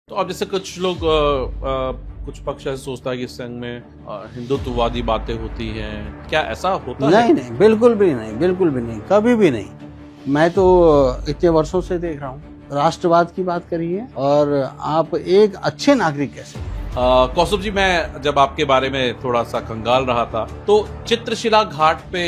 तो अब जैसे कुछ लोग कुछ पक्ष ऐसे सोचता है कि संघ में हिंदुत्ववादी बातें होती हैं, क्या ऐसा होता है? नहीं, बिल्कुल भी नहीं, बिल्कुल भी नहीं, कभी भी नहीं। मैं तो इतने वर्षों से देख रहा हूँ, राष्ट्रवाद की बात करिए और आप एक अच्छे नागरिक कैसे। कौस्तुभ जी, मैं जब आपके बारे में थोड़ा सा खंगाल रहा था तो चित्रशिला घाट पे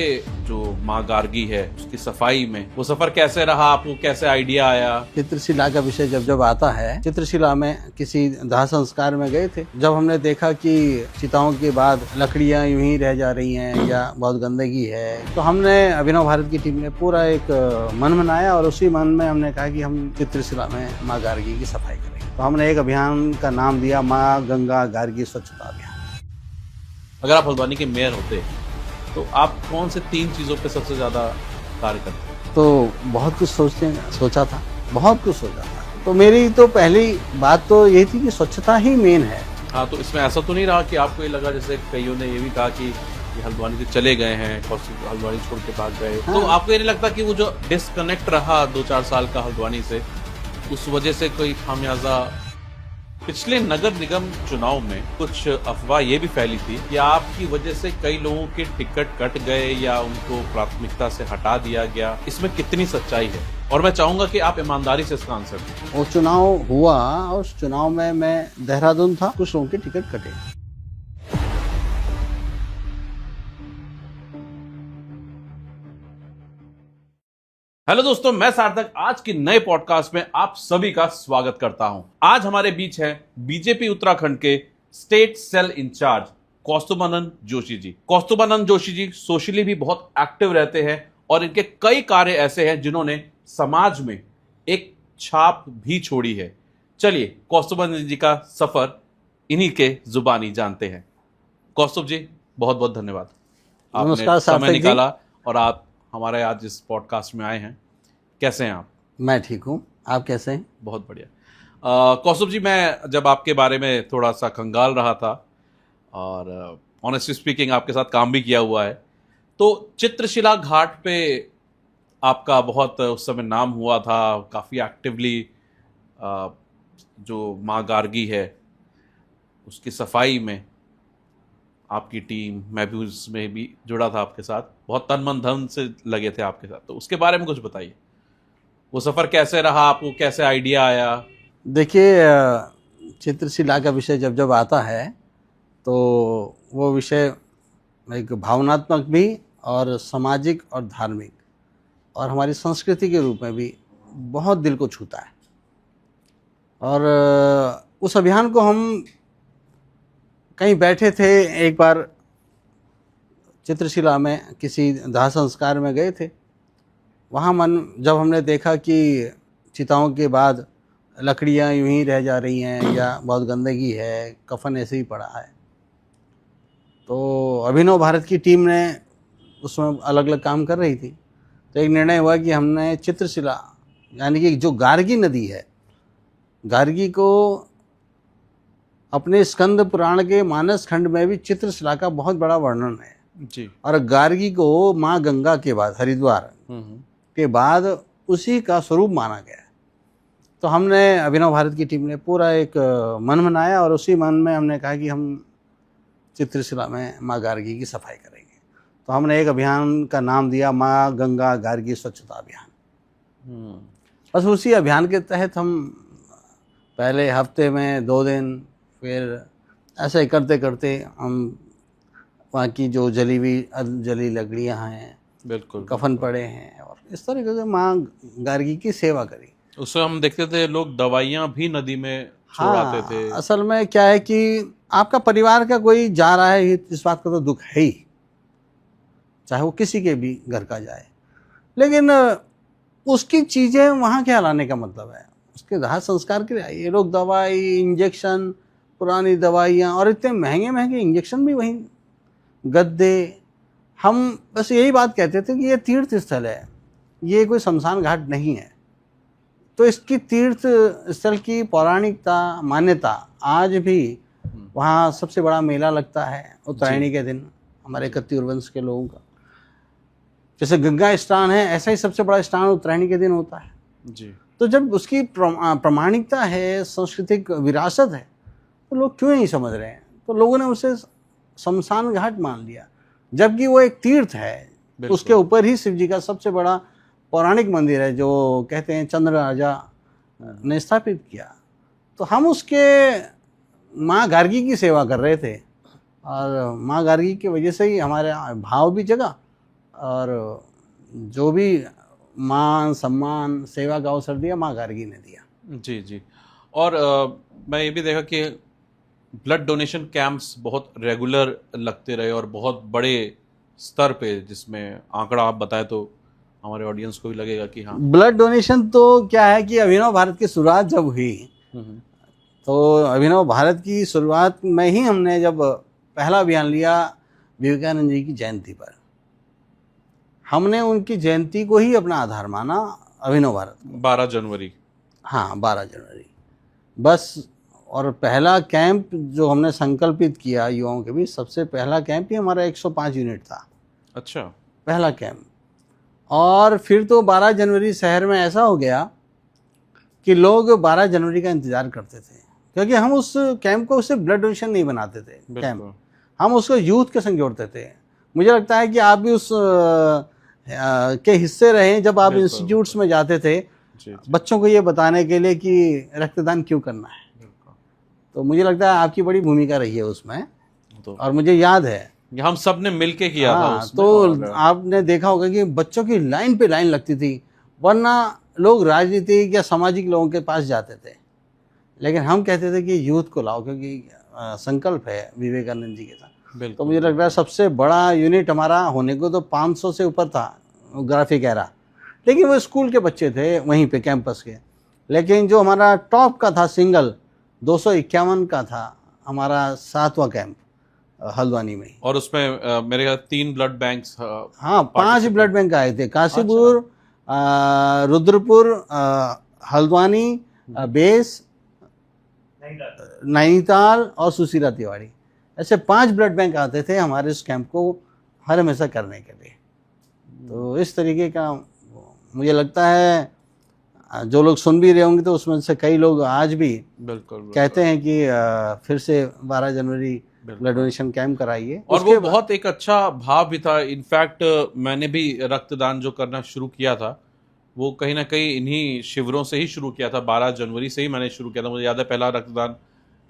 जो माँ गार्गी है उसकी सफाई में वो सफर कैसे रहा, आपको कैसे आइडिया आया? चित्रशिला का विषय जब आता है, चित्रशिला में किसी दाह संस्कार में गए थे, जब हमने देखा कि चिताओं के बाद लकड़ियां यूं ही रह जा रही हैं या बहुत गंदगी है, तो हमने अभिनव भारत की टीम ने पूरा एक मन बनाया और उसी मन में हमने कहा कि हम चित्रशिला में माँ गार्गी की सफाई करेंगे। तो हमने एक अभियान का नाम दिया माँ गंगा गार्गी स्वच्छता अभियान। अगर आप हल्द्वानी के मेयर होते तो आप कौन से 3 चीजों पे सबसे ज्यादा कार्य करते? तो बहुत कुछ सोचा था, बहुत कुछ सोचा था। तो मेरी तो पहली बात तो यही थी कि स्वच्छता ही मेन है। हाँ, तो इसमें ऐसा तो नहीं रहा कि आपको ये लगा, जैसे कईयों ने ये भी कहा कि ये हल्द्वानी से चले गए हैं और हल्द्वानी छोड़ के भाग गए, हाँ। तो आपको ये नहीं लगता कि वो जो डिस्कनेक्ट रहा 2-4 साल का हल्द्वानी से, उस वजह से कोई खामियाजा? पिछले नगर निगम चुनाव में कुछ अफवाह ये भी फैली थी कि आपकी वजह से कई लोगों के टिकट कट गए या उनको प्राथमिकता से हटा दिया गया, इसमें कितनी सच्चाई है? और मैं चाहूंगा कि आप ईमानदारी से इसका आंसर दें। वो चुनाव हुआ और उस चुनाव में मैं देहरादून था, कुछ लोगों के टिकट कटे। हेलो दोस्तों, मैं सार्थक आज की नए पॉडकास्ट में आप सभी का स्वागत करता हूं। आज हमारे बीच है बीजेपी उत्तराखंड के state cell incharge Kaustubhanand Joshi ji. Kaustubhanand Joshi ji socially भी बहुत एक्टिव रहते हैं और इनके कई कार्य ऐसे हैं जिन्होंने समाज में एक छाप भी छोड़ी है। चलिए कौस्तुभानंद जी का सफर इन्हीं के जुबानी जानते हैं। कौस्तुभ जी, बहुत बहुत धन्यवाद, आपने समय निकाला और आप हमारे आज इस पॉडकास्ट में आए हैं। कैसे हैं आप? मैं ठीक हूँ, आप कैसे हैं? बहुत बढ़िया। कौस्तुभ जी, मैं जब आपके बारे में थोड़ा सा खंगाल रहा था और ऑनेस्टली स्पीकिंग आपके साथ काम भी किया हुआ है, तो चित्रशिला घाट पे आपका बहुत उस समय नाम हुआ था, काफ़ी एक्टिवली जो माँ गार्गी है उसकी सफाई में आपकी टीम, मैं भी उसमें भी जुड़ा था आपके साथ, बहुत तन मन धन से लगे थे आपके साथ, तो उसके बारे में कुछ बताइए। वो सफ़र कैसे रहा, आपको कैसे आइडिया आया? देखिए, चित्रशिला का विषय जब आता है तो वो विषय एक भावनात्मक भी और सामाजिक और धार्मिक और हमारी संस्कृति के रूप में भी बहुत दिल को छूता है। और उस अभियान को हम कहीं बैठे थे, एक बार चित्रशिला में किसी दाह संस्कार में गए थे, वहाँ जब हमने देखा कि चिताओं के बाद लकड़ियाँ यूं ही रह जा रही हैं या बहुत गंदगी है, कफन ऐसे ही पड़ा है, तो अभिनव भारत की टीम ने उसमें अलग अलग काम कर रही थी। तो एक निर्णय हुआ कि हमने चित्रशिला यानी कि जो गार्गी नदी है, गार्गी को अपने स्कंद पुराण के मानस खंड में भी चित्रशिला का बहुत बड़ा वर्णन है जी। और गार्गी को माँ गंगा के बाद, हरिद्वार के बाद उसी का स्वरूप माना गया है। तो हमने अभिनव भारत की टीम ने पूरा एक मन बनाया और उसी मन में हमने कहा कि हम चित्रशिला में माँ गार्गी की सफाई करेंगे। तो हमने एक अभियान का नाम दिया माँ गंगा गार्गी स्वच्छता अभियान। बस उसी अभियान के तहत हम पहले हफ्ते में 2 दिन, फिर ऐसे करते करते हम वहाँ की जो जली लकड़ियाँ हैं, बिल्कुल, कफन पड़े हैं, और इस तरीके से माँ गार्गी की सेवा करी। उसमें हम देखते थे लोग दवाइयाँ भी नदी में छोड़ाते थे। असल में क्या है कि आपका परिवार का कोई जा रहा है, इस बात का तो दुख है ही, चाहे वो किसी के भी घर का जाए, लेकिन उसकी चीज़ें वहाँ क्या लाने का मतलब है? उसके दाह संस्कार के लिए ये लोग दवाई, इंजेक्शन, पुरानी दवाइयाँ और इतने महंगे महंगे इंजेक्शन भी वहीं, गद्दे। हम बस यही बात कहते थे कि ये तीर्थ स्थल है, ये कोई शमशान घाट नहीं है। तो इसकी तीर्थ स्थल की पौराणिकता, मान्यता आज भी, वहाँ सबसे बड़ा मेला लगता है उत्तरायणी के दिन, हमारे कत्यूर वंश के लोगों का। जैसे गंगा स्नान है, ऐसा ही सबसे बड़ा स्नान उत्तरायणी के दिन होता है। जी। तो जब उसकी प्रामाणिकता है, सांस्कृतिक विरासत है, तो लोग क्यों नहीं समझ रहे हैं? तो लोगों ने उसे शमशान घाट मान लिया, जबकि वो एक तीर्थ है। बिल्कुल। उसके ऊपर ही शिव जी का सबसे बड़ा पौराणिक मंदिर है, जो कहते हैं चंद्र राजा ने स्थापित किया। तो हम उसके माँ गार्गी की सेवा कर रहे थे, और माँ गार्गी की वजह से ही हमारे भाव भी जगा, और जो भी मान सम्मान सेवा का अवसर दिया, माँ गार्गी ने दिया। जी जी। और मैं ये भी देखा कि ब्लड डोनेशन कैंप्स बहुत रेगुलर लगते रहे और बहुत बड़े स्तर पे, जिसमें आंकड़ा आप बताए तो हमारे ऑडियंस को भी लगेगा कि हाँ। ब्लड डोनेशन तो क्या है कि अभिनव भारत की शुरुआत जब हुई, हम्म, तो अभिनव भारत की शुरुआत में ही हमने जब पहला अभियान लिया विवेकानंद जी की जयंती पर, हमने उनकी जयंती को ही अपना आधार माना, अभिनव भारत को। 12 जनवरी। हाँ, 12 जनवरी बस। और पहला कैंप जो हमने संकल्पित किया युवाओं के बीच, सबसे पहला कैंप ही हमारा 105 यूनिट था, अच्छा। पहला कैंप। और फिर तो 12 जनवरी शहर में ऐसा हो गया कि लोग 12 जनवरी का इंतज़ार करते थे, क्योंकि हम उस कैंप को सिर्फ ब्लड डोनेशन नहीं बनाते थे कैंप, हम उसको यूथ के संग जोड़ते थे। मुझे लगता है कि आप भी उस के हिस्से रहे जब आप इंस्टीट्यूट्स में जाते थे, बच्चों को ये बताने के लिए कि रक्तदान क्यों करना है। तो मुझे लगता है आपकी बड़ी भूमिका रही है उसमें, और मुझे याद है हम सब ने मिलके किया था उसमें। तो आपने देखा होगा कि बच्चों की लाइन पे लाइन लगती थी, वरना लोग राजनीतिक या सामाजिक लोगों के पास जाते थे, लेकिन हम कहते थे कि यूथ को लाओ, क्योंकि संकल्प है विवेकानंद जी के साथ। तो मुझे लग रहा है सबसे बड़ा यूनिट हमारा होने को तो 500 से ऊपर था ग्राफिक एरा, लेकिन वो स्कूल के बच्चे थे वहीं पे कैंपस के। लेकिन जो हमारा टॉप का था सिंगल 251 का था हमारा 7वां कैंप हल्द्वानी में। और उसमें मेरे ख्याल 3 ब्लड बैंक्स, हाँ 5 ब्लड बैंक आए थे, काशीपुर, रुद्रपुर, हल्द्वानी, बेस, नैनीताल और सुशीला तिवाड़ी, ऐसे 5 ब्लड बैंक आते थे हमारे इस कैंप को हर हमेशा करने के लिए। तो इस तरीके का मुझे लगता है जो लोग सुन भी रहे होंगे तो उसमें से कई लोग आज भी बिल्कुल कहते हैं कि फिर से 12 जनवरी ब्लड डोनेशन कैंप कराइए। और वो बहुत एक अच्छा भाव भी था। इनफैक्ट मैंने भी रक्तदान जो करना शुरू किया था वो कहीं ना कहीं इन्हीं शिविरों से ही शुरू किया था। 12 जनवरी से ही मैंने शुरू किया था। मुझे याद है पहला रक्तदान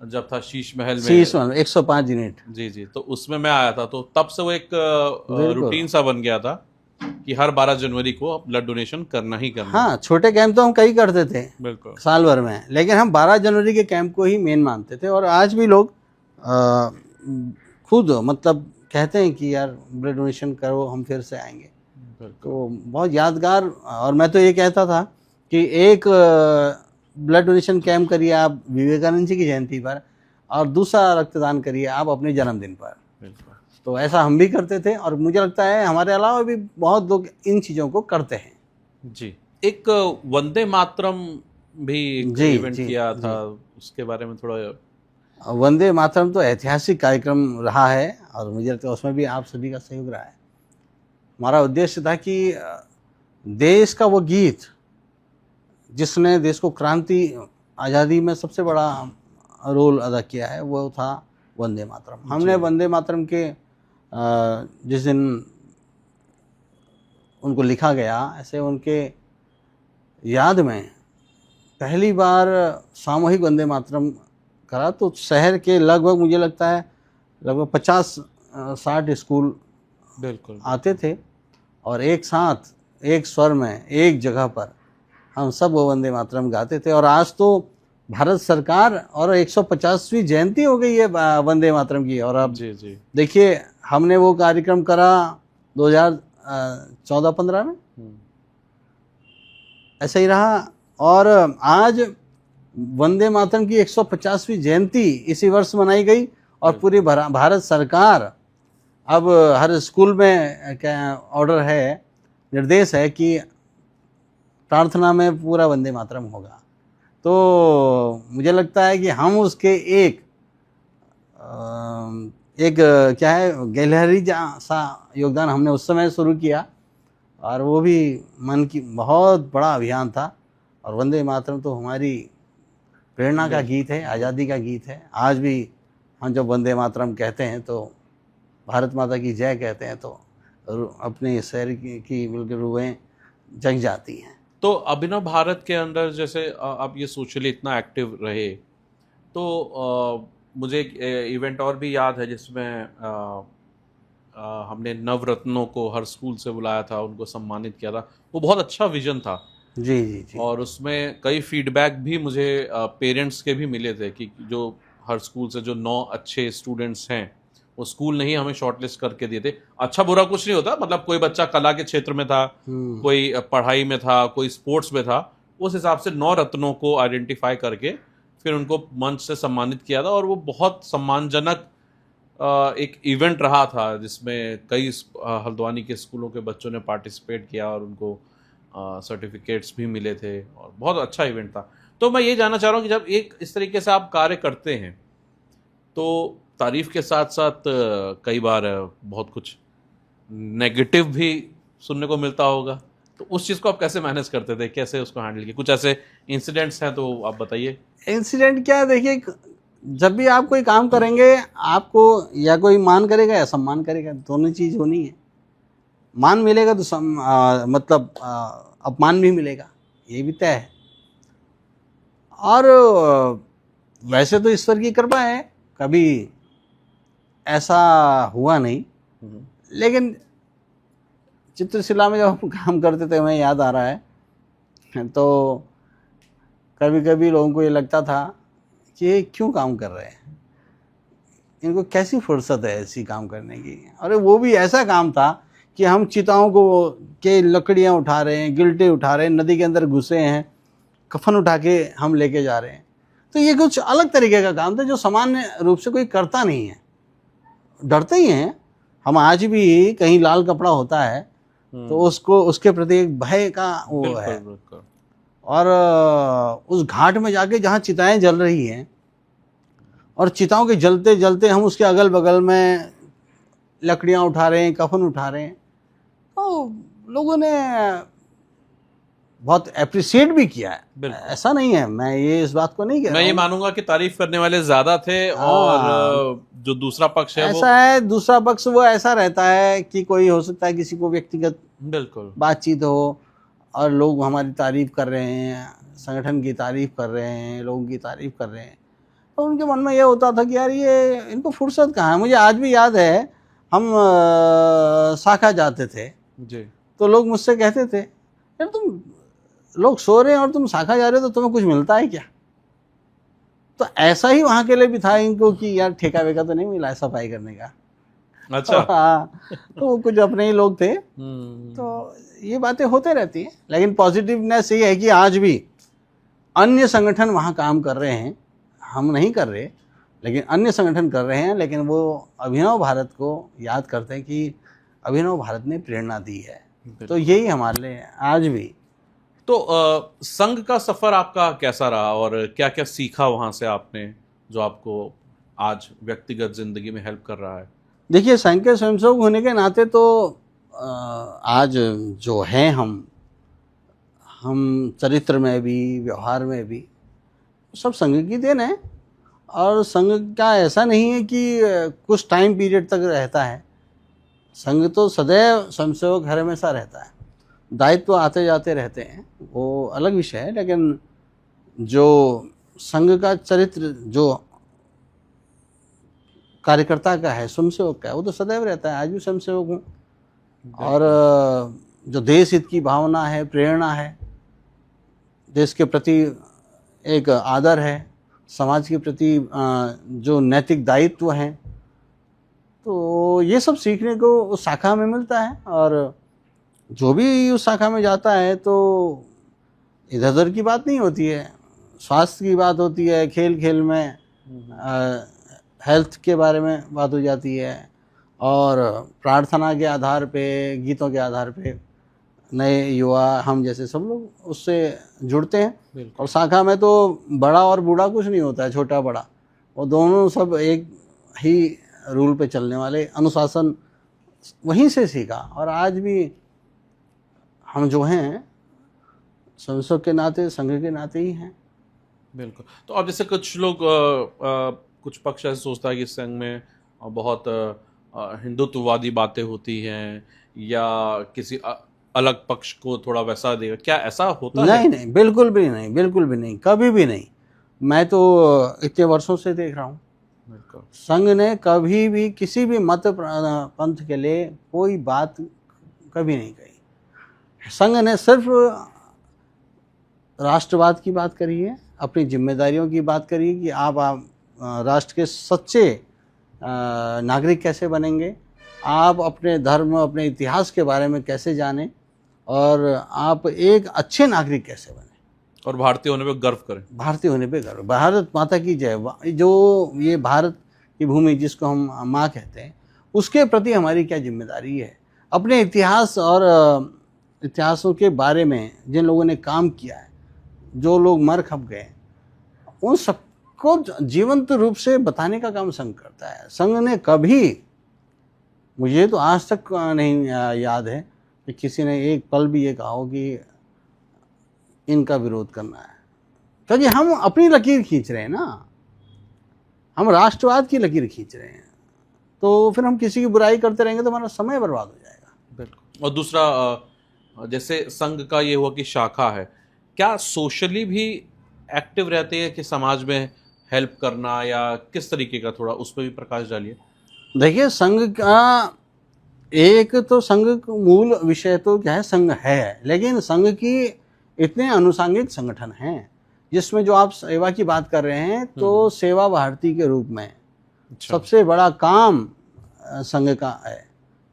जब था शीश महल में 105 यूनिट, जी जी, तो उसमें मैं आया था। तो तब से वो एक रूटीन सा बन गया था कि हर 12 जनवरी को ब्लड डोनेशन करना ही करना। हाँ, छोटे कैंप तो हम कई करते थे बिल्कुल साल भर में, लेकिन हम 12 जनवरी के कैंप को ही मेन मानते थे। और आज भी लोग खुद मतलब कहते हैं कि यार ब्लड डोनेशन करो, हम फिर से आएंगे। तो बहुत यादगार। और मैं तो ये कहता था कि एक ब्लड डोनेशन कैंप करिए आप विवेकानंद जी की जयंती पर, और दूसरा रक्तदान करिए आप अपने जन्मदिन पर। तो ऐसा हम भी करते थे, और मुझे लगता है हमारे अलावा भी बहुत लोग इन चीज़ों को करते हैं। जी। एक वंदे मातरम भी इवेंट किया था, उसके बारे में थोड़ा। वंदे मातरम तो ऐतिहासिक कार्यक्रम रहा है, और मुझे लगता है उसमें भी आप सभी का सहयोग रहा है। हमारा उद्देश्य था कि देश का वो गीत जिसने देश को क्रांति आज़ादी में सबसे बड़ा रोल अदा किया है, वो था वंदे मातरम। हमने वंदे मातरम के जिस दिन उनको लिखा गया, ऐसे उनके याद में पहली बार सामूहिक वंदे मातरम करा। तो शहर के लगभग मुझे लगता है लगभग 50-60 स्कूल बिल्कुल आते थे, और एक साथ एक स्वर में एक जगह पर हम सब वो वंदे मातरम गाते थे। और आज तो भारत सरकार और 150वीं जयंती हो गई है वंदे मातरम की। और अब जी देखिए हमने वो कार्यक्रम करा 2014-15 में, ऐसा ही रहा। और आज वंदे मातरम की 150वीं जयंती इसी वर्ष मनाई गई, और पूरी भारत सरकार अब हर स्कूल में क्या ऑर्डर है, निर्देश है कि प्रार्थना में पूरा वंदे मातरम होगा। तो मुझे लगता है कि हम उसके एक क्या है गैलरी सा योगदान हमने उस समय शुरू किया, और वो भी मन की बहुत बड़ा अभियान था। और वंदे मातरम तो हमारी प्रेरणा का गीत है, आज़ादी का गीत है। आज भी हम जब वंदे मातरम कहते हैं तो भारत माता की जय कहते हैं तो अपने शहर की बिल्कुल रूहें जग जाती हैं। तो अभिनव भारत के अंदर जैसे आप ये सोशली इतना एक्टिव रहे, तो मुझे एक इवेंट और भी याद है जिसमें हमने नवरत्नों को हर स्कूल से बुलाया था, उनको सम्मानित किया था। वो बहुत अच्छा विजन था। जी जी जी। और उसमें कई फीडबैक भी मुझे पेरेंट्स के भी मिले थे कि जो हर स्कूल से जो 9 अच्छे स्टूडेंट्स हैं, वो स्कूल नहीं हमें शॉर्टलिस्ट करके दिए थे। अच्छा बुरा कुछ नहीं होता, मतलब कोई बच्चा कला के क्षेत्र में था, कोई पढ़ाई में था, कोई स्पोर्ट्स में था, उस हिसाब से 9 रत्नों को आइडेंटिफाई करके फिर उनको मंच से सम्मानित किया था। और वो बहुत सम्मानजनक एक इवेंट रहा था जिसमें कई हल्द्वानी के स्कूलों के बच्चों ने पार्टिसिपेट किया और उनको सर्टिफिकेट्स भी मिले थे और बहुत अच्छा इवेंट था। तो मैं ये जानना चाह रहा हूँ कि जब एक इस तरीके से आप कार्य करते हैं तो तारीफ के साथ साथ कई बार बहुत कुछ नेगेटिव भी सुनने को मिलता होगा, तो उस चीज़ को आप कैसे मैनेज करते थे, कैसे उसको हैंडल किया? कुछ ऐसे इंसिडेंट्स हैं तो आप बताइए। इंसिडेंट क्या है, देखिए, जब भी आप कोई काम करेंगे आपको या कोई मान करेगा या सम्मान करेगा, दोनों चीज़ होनी है। मान मिलेगा तो मतलब अपमान भी मिलेगा, ये भी तय है। और वैसे तो ईश्वर की कृपा है, कभी ऐसा हुआ नहीं। लेकिन चित्रशिला में जब हम काम करते थे, हमें याद आ रहा है, तो कभी कभी लोगों को ये लगता था कि ये क्यों काम कर रहे हैं, इनको कैसी फुर्सत है ऐसी काम करने की। अरे वो भी ऐसा काम था कि हम चिताओं को के लकड़ियाँ उठा रहे हैं, गिल्टे उठा रहे हैं, नदी के अंदर घुसे हैं, कफन उठा के हम लेके जा रहे हैं। तो ये कुछ अलग तरीके का काम था जो सामान्य रूप से कोई करता नहीं है, डरते ही हैं। हम आज भी कहीं लाल कपड़ा होता है तो उसको उसके प्रति एक भय का वो है। और उस घाट में जाके जहाँ चिताएं जल रही हैं और चिताओं के जलते जलते हम उसके अगल बगल में लकड़ियाँ उठा रहे हैं, कफन उठा रहे हैं, तो लोगों ने बहुत अप्रिशिएट भी किया है। ऐसा नहीं है, मैं ये इस बात को नहीं कह रहा हूं। मैं ये मानूंगा कि तारीफ करने वाले ज्यादा थे और जो दूसरा पक्ष है ऐसा है, दूसरा पक्ष वो ऐसा रहता है कि कोई हो सकता है किसी को व्यक्तिगत बिल्कुल बातचीत हो और लोग हमारी तारीफ कर रहे हैं, संगठन की तारीफ कर रहे हैं, लोगों की तारीफ कर रहे हैं, तो उनके मन में ये होता था कि यार ये इनको फुर्सत कहाँ है। मुझे आज भी याद है, हम शाखा जाते थे जी, तो लोग मुझसे कहते थे, यार तुम लोग सो रहे हैं और तुम शाखा जा रहे हो तो तुम्हें कुछ मिलता है क्या? तो ऐसा ही वहाँ के लिए भी था इनको कि यार ठेका वेका तो नहीं मिला है सफाई करने का। अच्छा। हाँ, तो वो कुछ अपने ही लोग थे। तो ये बातें होते रहती हैं, लेकिन पॉजिटिवनेस ये है कि आज भी अन्य संगठन वहाँ काम कर रहे हैं, हम नहीं कर रहे, लेकिन अन्य संगठन कर रहे हैं, लेकिन वो अभिनव भारत को याद करते हैं कि अभिनव भारत ने प्रेरणा दी है। तो यही हमारे लिए आज भी। तो संघ का सफर आपका कैसा रहा और क्या क्या सीखा वहां से आपने जो आपको आज व्यक्तिगत जिंदगी में हेल्प कर रहा है? देखिए, संघ के स्वयंसेवक होने के नाते तो आज जो हैं हम चरित्र में भी, व्यवहार में भी, सब संघ की देन है। और संघ का ऐसा नहीं है कि कुछ टाइम पीरियड तक रहता है। संघ तो सदैव स्वयंसेवक हर हमेशा रहता है, दायित्व आते जाते रहते हैं, वो अलग विषय है। लेकिन जो संघ का चरित्र जो कार्यकर्ता का है, स्वयंसेवक का है, वो तो सदैव रहता है। आज भी स्वयंसेवक हूँ। और जो देश हित की भावना है, प्रेरणा है, देश के प्रति एक आदर है, समाज के प्रति जो नैतिक दायित्व हैं, तो ये सब सीखने को उस शाखा में मिलता है। और जो भी उस शाखा में जाता है तो इधर उधर की बात नहीं होती है, स्वास्थ्य की बात होती है, खेल खेल में हेल्थ के बारे में बात हो जाती है, और प्रार्थना के आधार पे, गीतों के आधार पे नए युवा हम जैसे सब लोग उससे जुड़ते हैं। और शाखा में तो बड़ा और बूढ़ा कुछ नहीं होता है, छोटा बड़ा, वो दोनों सब एक ही रूल पे चलने वाले, अनुशासन वहीं से सीखा। और आज भी हम जो हैं संसद के नाते, संघ के नाते ही हैं। बिल्कुल। तो अब जैसे कुछ लोग कुछ पक्ष ऐसे सोचता है कि संघ में बहुत हिंदुत्ववादी बातें होती हैं या किसी अलग पक्ष को थोड़ा वैसा देगा, क्या ऐसा होता है? नहीं नहीं, बिल्कुल भी नहीं, बिल्कुल भी नहीं, कभी भी नहीं। मैं तो इतने वर्षों से देख रहा हूँ, बिल्कुल। संघ ने कभी भी किसी भी मत पंथ के लिए कोई बात कभी नहीं कही। संघ ने सिर्फ राष्ट्रवाद की बात करी है, अपनी जिम्मेदारियों की बात करी है कि आप राष्ट्र के सच्चे नागरिक कैसे बनेंगे, आप अपने धर्म, अपने इतिहास के बारे में कैसे जानें और आप एक अच्छे नागरिक कैसे बने और भारतीय होने पे गर्व करें। भारतीय होने पे गर्व। भारत माता की जय। जो ये भारत की भूमि जिसको हम माँ कहते हैं, उसके प्रति हमारी क्या जिम्मेदारी है। अपने इतिहास और इतिहासों के बारे में जिन लोगों ने काम किया है, जो लोग मर खप गए, उन सबको जीवंत रूप से बताने का काम संघ करता है। संघ ने कभी, मुझे तो आज तक नहीं याद है कि किसी ने एक पल भी ये कहा हो कि इनका विरोध करना है, क्योंकि हम अपनी लकीर खींच रहे हैं ना, हम राष्ट्रवाद की लकीर खींच रहे हैं। तो फिर हम किसी की बुराई करते रहेंगे तो हमारा समय बर्बाद हो जाएगा। बिल्कुल। और दूसरा, जैसे संघ का ये हुआ कि शाखा है, क्या सोशली भी एक्टिव रहते हैं कि समाज में हेल्प करना, या किस तरीके का, थोड़ा उस पर भी प्रकाश डालिए। देखिए, संघ का एक तो संघ का मूल विषय तो क्या है, संघ है, लेकिन संघ की इतने अनुषंगिक संगठन हैं जिसमें जो आप सेवा की बात कर रहे हैं, तो सेवा भारती के रूप में सबसे बड़ा काम संघ का है,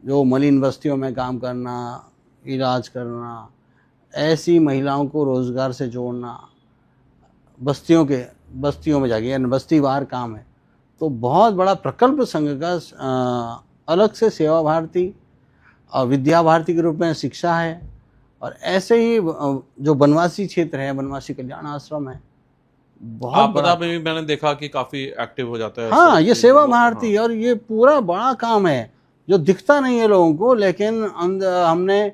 जो मलिन बस्तियों में काम करना, इलाज करना, ऐसी महिलाओं को रोजगार से जोड़ना, बस्तियों में जाके, यानी बस्तीवार काम है। तो बहुत बड़ा प्रकल्प संघ का अलग से सेवा भारती और विद्या भारती के रूप में शिक्षा है, और ऐसे ही जो वनवासी क्षेत्र है, वनवासी कल्याण आश्रम है, बहुत आपदा में भी मैंने देखा कि काफी एक्टिव हो जाता है। हाँ, ये सेवा भारती। हाँ। और ये पूरा बड़ा काम है जो दिखता नहीं है लोगों को, लेकिन हमने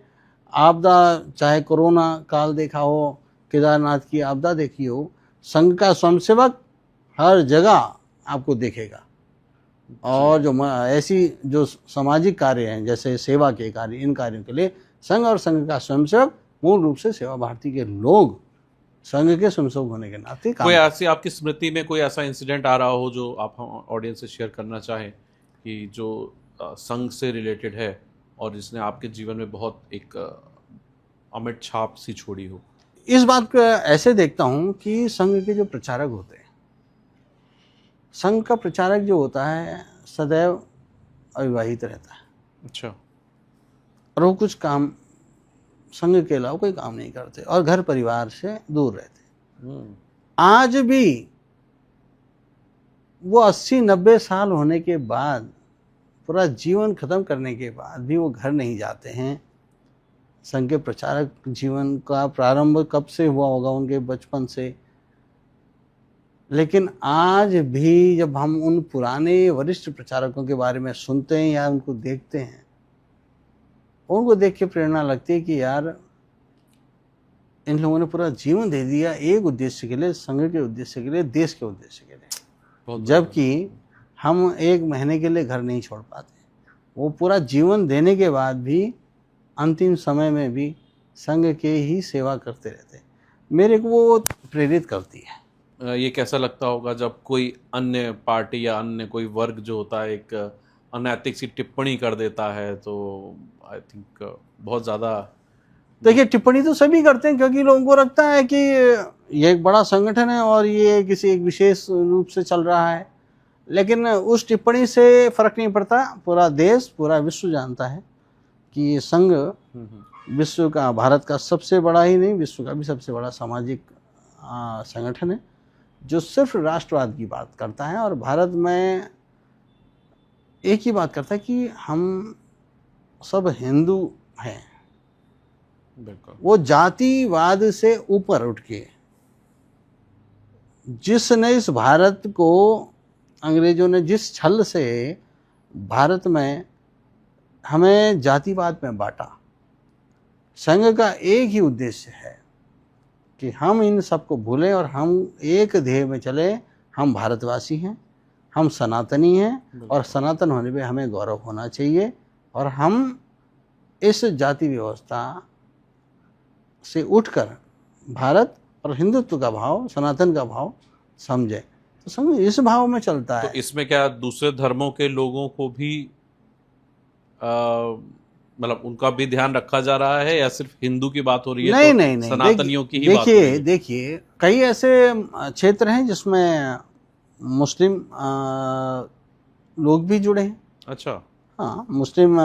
आपदा, चाहे कोरोना काल देखा हो, केदारनाथ की आपदा देखी हो, संघ का स्वयंसेवक हर जगह आपको देखेगा। और जो ऐसी जो सामाजिक कार्य हैं, जैसे सेवा के कार्य, इन कार्यों के लिए संघ और संघ का स्वयंसेवक मूल रूप से सेवा भारती के लोग संघ के स्वयंसेवक होने के नाते काम। कोई ऐसी आपकी स्मृति में कोई ऐसा इंसिडेंट आ रहा हो जो आप ऑडियंस से शेयर करना चाहें, कि जो संघ से रिलेटेड है और जिसने आपके जीवन में बहुत एक अमिट छाप सी छोड़ी हो? इस बात को ऐसे देखता हूँ कि संघ के जो प्रचारक होते हैं, संघ का प्रचारक जो होता है सदैव अविवाहित रहता है। अच्छा। और वो कुछ काम संघ के अलावा कोई काम नहीं करते और घर परिवार से दूर रहते। आज भी वो 80-90 साल होने के बाद, पूरा जीवन खत्म करने के बाद भी वो घर नहीं जाते हैं। संघ के प्रचारक जीवन का प्रारंभ कब से हुआ होगा, उनके बचपन से। लेकिन आज भी जब हम उन पुराने वरिष्ठ प्रचारकों के बारे में सुनते हैं या उनको देखते हैं, उनको देख के प्रेरणा लगती है कि यार, इन लोगों ने पूरा जीवन दे दिया एक उद्देश्य के लिए, संघ के उद्देश्य के लिए, देश के उद्देश्य के लिए। जबकि हम एक महीने के लिए घर नहीं छोड़ पाते। वो पूरा जीवन देने के बाद भी अंतिम समय में भी संघ के ही सेवा करते रहते। मेरे को वो प्रेरित करती है। ये कैसा लगता होगा जब कोई अन्य पार्टी या अन्य कोई वर्ग जो होता है एक अनैतिक सी टिप्पणी कर देता है, तो आई थिंक बहुत ज़्यादा। देखिए, टिप्पणी तो सभी करते हैं, क्योंकि लोगों को लगता है कि ये एक बड़ा संगठन है और ये किसी एक विशेष रूप से चल रहा है। लेकिन उस टिप्पणी से फर्क नहीं पड़ता। पूरा देश, पूरा विश्व जानता है कि ये संघ विश्व का, भारत का सबसे बड़ा ही नहीं, विश्व का भी सबसे बड़ा सामाजिक संगठन है, जो सिर्फ राष्ट्रवाद की बात करता है। और भारत में एक ही बात करता है कि हम सब हिंदू हैं। बिल्कुल। वो जातिवाद से ऊपर उठ के, जिसने इस भारत को, अंग्रेजों ने जिस छल से भारत में हमें जातिवाद में बांटा, संघ का एक ही उद्देश्य है कि हम इन सबको भूलें और हम एक ध्येय में चले। हम भारतवासी हैं, हम सनातनी हैं और सनातन होने पे हमें गौरव होना चाहिए और हम इस जाति व्यवस्था से उठकर भारत और हिंदुत्व का भाव, सनातन का भाव समझे। तो समझ इस भाव में चलता है। तो इसमें क्या दूसरे धर्मों के लोगों को भी मतलब उनका भी ध्यान रखा जा रहा है या सिर्फ हिंदू की बात हो रही है? नहीं तो नहीं नहीं, सनातनियों की ही बात हो रही है। देखिए कई ऐसे क्षेत्र हैं जिसमें मुस्लिम लोग भी जुड़े हैं। अच्छा। हाँ, मुस्लिम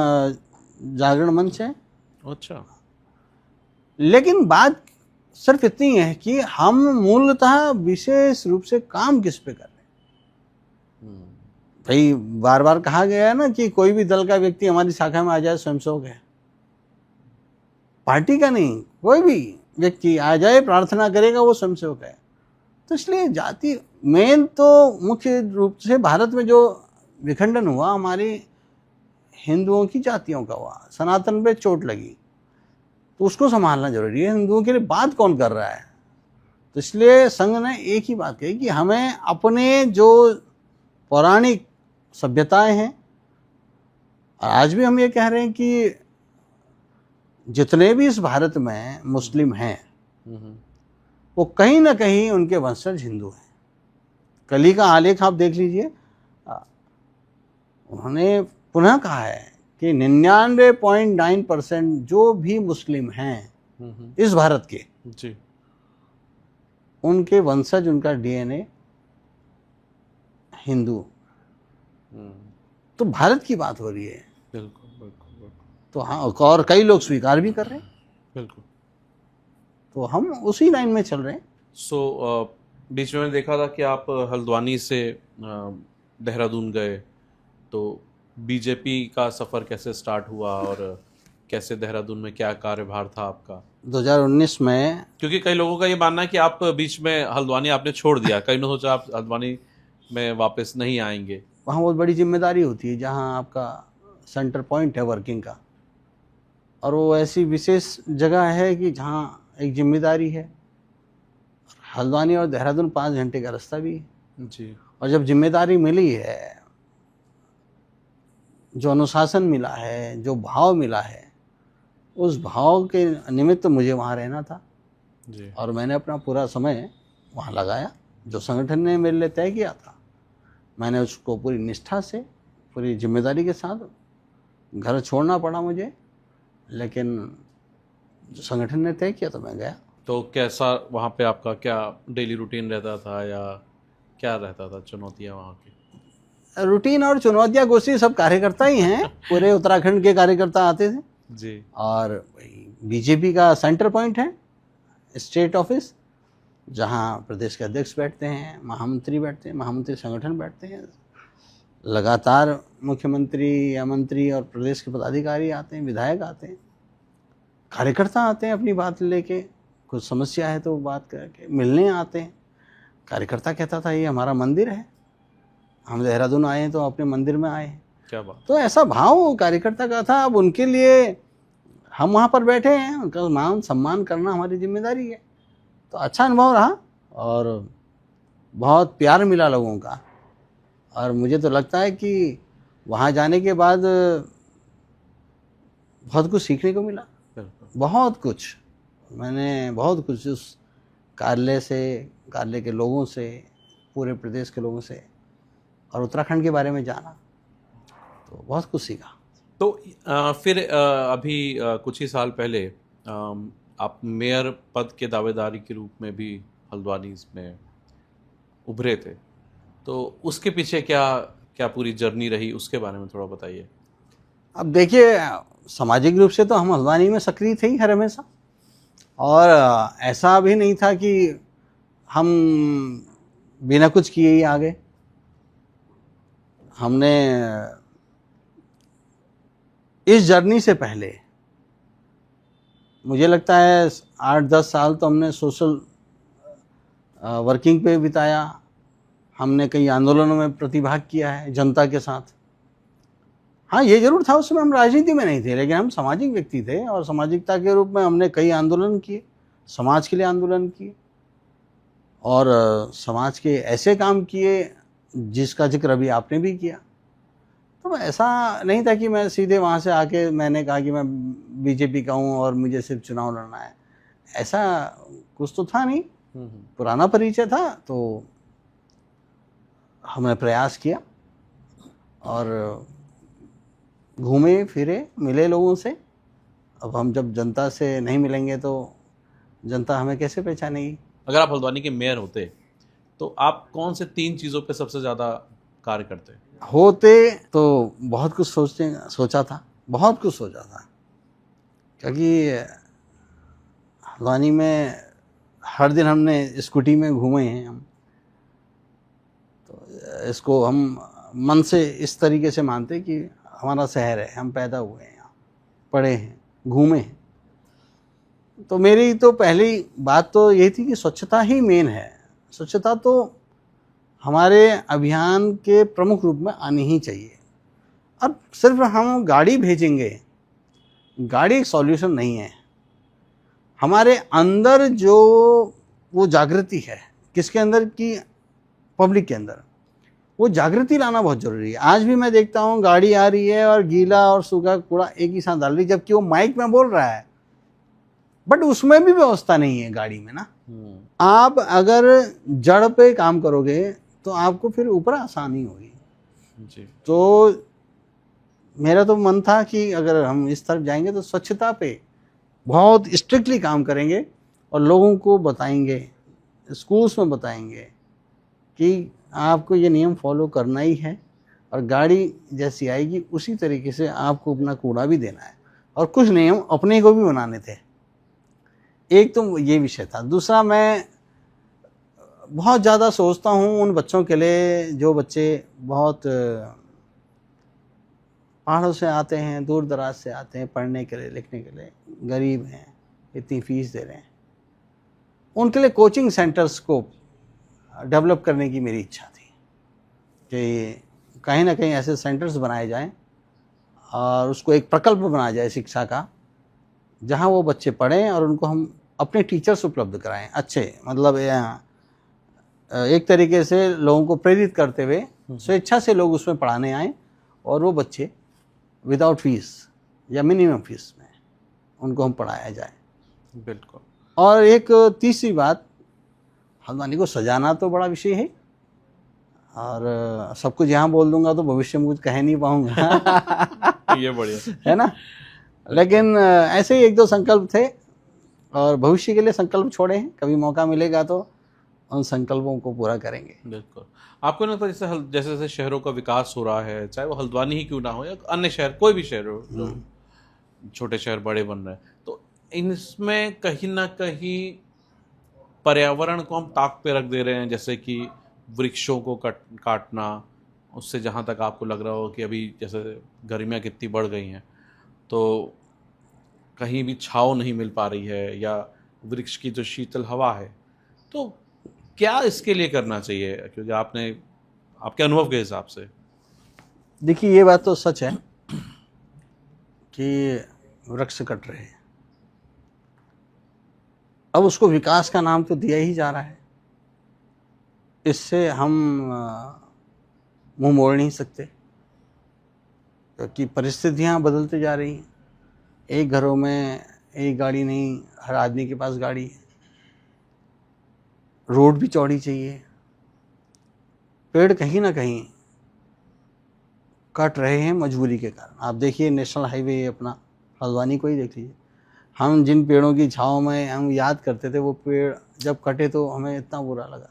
जागरण मंच है। अच्छा। लेकिन बात सिर्फ इतनी है कि हम मूलतः विशेष रूप से काम किस पे कर रहे हैं। भाई बार बार कहा गया है ना कि कोई भी दल का व्यक्ति हमारी शाखा में आ जाए स्वयंसेवक है। पार्टी का नहीं, कोई भी व्यक्ति आ जाए प्रार्थना करेगा वो स्वयंसेवक है। तो इसलिए जाति मेन तो मुख्य रूप से भारत में जो विखंडन हुआ हमारी हिंदुओं की जातियों का हुआ, सनातन पे चोट लगी, तो उसको संभालना जरूरी है। हिंदुओं के लिए बात कौन कर रहा है? तो इसलिए संघ ने एक ही बात कही कि हमें अपने जो पौराणिक सभ्यताएं हैं, और आज भी हम ये कह रहे हैं कि जितने भी इस भारत में मुस्लिम हैं वो कहीं ना कहीं उनके वंशज हिंदू हैं। कली का आलेख आप देख लीजिए, उन्होंने पुनः कहा है कि 99.9% जो भी मुस्लिम हैं इस भारत के जी, उनके वंशज, उनका डीएनए हिंदू। तो भारत की बात हो रही है। बिल्कुल बिल्कुल बिल्कुल। तो हाँ, और कई लोग स्वीकार भी कर रहे हैं। बिल्कुल। तो हम उसी लाइन में चल रहे हैं। सो बीच में मैंने देखा था कि आप हल्द्वानी से देहरादून गए, तो बीजेपी का सफ़र कैसे स्टार्ट हुआ और कैसे देहरादून में क्या कार्यभार था आपका? 2019 में, क्योंकि कई लोगों का ये मानना है कि आप बीच में हल्द्वानी आपने छोड़ दिया, कई ने सोचा आप हल्द्वानी में वापस नहीं आएंगे। वहाँ बहुत बड़ी जिम्मेदारी होती है जहाँ आपका सेंटर पॉइंट है वर्किंग का, और वो ऐसी विशेष जगह है कि जहाँ एक जिम्मेदारी है। हल्द्वानी और देहरादून 5 घंटे का रास्ता भी है जी। और जब जिम्मेदारी मिली है, जो अनुशासन मिला है, जो भाव मिला है, उस भाव के निमित्त मुझे वहाँ रहना था जी। और मैंने अपना पूरा समय वहाँ लगाया। जो संगठन ने मेरे लिए तय किया था मैंने उसको पूरी निष्ठा से, पूरी जिम्मेदारी के साथ, घर छोड़ना पड़ा मुझे, लेकिन जो संगठन ने तय किया तो मैं गया। तो कैसा वहाँ पे आपका क्या डेली रूटीन रहता था या क्या रहता था, चुनौतियाँ वहाँ की? रूटीन और चुनौतियाँ गोष्ठी सब कार्यकर्ता ही हैं, पूरे उत्तराखंड के कार्यकर्ता आते थे जी। और बीजेपी का सेंटर पॉइंट है स्टेट ऑफिस, जहाँ प्रदेश के अध्यक्ष बैठते हैं, महामंत्री बैठते हैं, महामंत्री संगठन बैठते हैं, लगातार मुख्यमंत्री या मंत्री और प्रदेश के पदाधिकारी आते हैं, विधायक आते हैं, कार्यकर्ता आते हैं अपनी बात लेके, कुछ समस्या है तो बात करके मिलने आते हैं। कार्यकर्ता कहता था ये हमारा मंदिर है, हम देहरादून आए हैं तो अपने मंदिर में आए हैं। क्या बात। तो ऐसा भाव कार्यकर्ता का था। अब उनके लिए हम वहाँ पर बैठे हैं, उनका मान सम्मान करना हमारी जिम्मेदारी है। तो अच्छा अनुभव रहा और बहुत प्यार मिला लोगों का, और मुझे तो लगता है कि वहाँ जाने के बाद बहुत कुछ सीखने को मिला। बहुत कुछ, मैंने बहुत कुछ उस कार्यालय से, कार्यालय के लोगों से, पूरे प्रदेश के लोगों से और उत्तराखंड के बारे में जाना, तो बहुत कुछ सीखा। तो फिर अभी कुछ ही साल पहले आप मेयर पद के दावेदारी के रूप में भी हल्द्वानी में उभरे थे, तो उसके पीछे क्या क्या पूरी जर्नी रही, उसके बारे में थोड़ा बताइए। अब देखिए, सामाजिक रूप से तो हम हल्द्वानी में सक्रिय थे ही हर हमेशा, और ऐसा भी नहीं था कि हम बिना कुछ किए ही आ गए। हमने इस जर्नी से पहले मुझे लगता है 8-10 साल तो हमने सोशल वर्किंग पे बिताया। हमने कई आंदोलनों में प्रतिभाग किया है जनता के साथ। हाँ, ये जरूर था उस समय हम राजनीति में नहीं थे, लेकिन हम सामाजिक व्यक्ति थे और सामाजिकता के रूप में हमने कई आंदोलन किए, समाज के लिए आंदोलन किए और समाज के ऐसे काम किए जिसका जिक्र अभी आपने भी किया। तो ऐसा नहीं था कि मैं सीधे वहाँ से आके मैंने कहा कि मैं बीजेपी का हूँ और मुझे सिर्फ चुनाव लड़ना है, ऐसा कुछ तो था नहीं। पुराना परिचय था, तो हमने प्रयास किया और घूमे फिरे, मिले लोगों से। अब हम जब जनता से नहीं मिलेंगे तो जनता हमें कैसे पहचानेगी। अगर आप हल्द्वानी के मेयर होते तो आप कौन से 3 चीज़ों पे सबसे ज़्यादा कार्य करते? होते तो बहुत कुछ सोचा था, बहुत कुछ सोचा था, क्योंकि हल्द्वानी में हर दिन हमने स्कूटी में घूमे हैं हम। तो इसको हम मन से इस तरीके से मानते कि हमारा शहर है, हम पैदा हुए हैं यहाँ, पढ़े हैं, घूमे हैं। तो मेरी तो पहली बात तो ये थी कि स्वच्छता ही मेन है। स्वच्छता तो हमारे अभियान के प्रमुख रूप में आनी ही चाहिए। अब सिर्फ हम गाड़ी भेजेंगे, गाड़ी एक सॉल्यूशन नहीं है। हमारे अंदर जो वो जागृति है, किसके अंदर की, पब्लिक के अंदर, वो जागृति लाना बहुत जरूरी है। आज भी मैं देखता हूँ गाड़ी आ रही है और गीला और सूखा कूड़ा एक ही साथ डाल रही है, जबकि वो माइक में बोल रहा है, बट उसमें भी व्यवस्था नहीं है गाड़ी में ना। आप अगर जड़ पे काम करोगे तो आपको फिर ऊपर आसानी होगी जी। तो मेरा तो मन था कि अगर हम इस तरफ जाएंगे तो स्वच्छता पे बहुत स्ट्रिक्टली काम करेंगे और लोगों को बताएंगे, स्कूल्स में बताएंगे कि आपको ये नियम फॉलो करना ही है और गाड़ी जैसी आएगी उसी तरीके से आपको अपना कूड़ा भी देना है। और कुछ नियम अपने को भी बनाने थे। एक तो ये विषय था। दूसरा, मैं बहुत ज़्यादा सोचता हूँ उन बच्चों के लिए जो बच्चे बहुत पहाड़ों से आते हैं, दूर दराज से आते हैं पढ़ने के लिए, लिखने के लिए, गरीब हैं, इतनी फीस दे रहे हैं। उनके लिए कोचिंग सेंटर्स को डेवलप करने की मेरी इच्छा थी कि कहीं ना कहीं ऐसे सेंटर्स बनाए जाएं और उसको एक प्रकल्प बनाया जाए शिक्षा का, जहां वो बच्चे पढ़ें और उनको हम अपने टीचर्स उपलब्ध कराएं अच्छे, मतलब एक तरीके से लोगों को प्रेरित करते हुए स्वेच्छा से लोग उसमें पढ़ाने आएँ और वो बच्चे विदाउट फीस या मिनिमम फीस में उनको हम पढ़ाया जाए। बिल्कुल। और एक तीसरी बात, हल्द्वानी को सजाना तो बड़ा विषय है और सब कुछ यहाँ बोल दूंगा तो भविष्य में कुछ कह नहीं पाऊंगा ये बढ़िया है ना। लेकिन ऐसे ही एक दो संकल्प थे और भविष्य के लिए संकल्प छोड़े हैं, कभी मौका मिलेगा तो उन संकल्पों को पूरा करेंगे। बिल्कुल। आपको नहीं लगता जैसे जैसे जैसे शहरों का विकास हो रहा है, चाहे वो हल्द्वानी ही क्यों ना हो या अन्य शहर, कोई भी शहर हो, जो छोटे शहर बड़े बन रहे हैं, तो इनमें कहीं ना कहीं पर्यावरण को हम ताक पे रख दे रहे हैं, जैसे कि वृक्षों को काटना, उससे जहाँ तक आपको लग रहा हो कि अभी जैसे गर्मियाँ कितनी बढ़ गई हैं तो कहीं भी छाँव नहीं मिल पा रही है या वृक्ष की जो शीतल हवा है, तो क्या इसके लिए करना चाहिए? क्योंकि आपके अनुभव के हिसाब से। देखिए, ये बात तो सच है कि वृक्ष कट रहे हैं। अब उसको विकास का नाम तो दिया ही जा रहा है, इससे हम मुंह मोड़ नहीं सकते क्योंकि परिस्थितियां बदलती जा रही हैं। एक घरों में एक गाड़ी नहीं, हर आदमी के पास गाड़ी है। रोड भी चौड़ी चाहिए। पेड़ कहीं ना कहीं कट रहे हैं मजबूरी के कारण। आप देखिए नेशनल हाईवे अपना हल्द्वानी को ही देख लीजिए। हम जिन पेड़ों की छाँव में हम याद करते थे, वो पेड़ जब कटे तो हमें इतना बुरा लगा।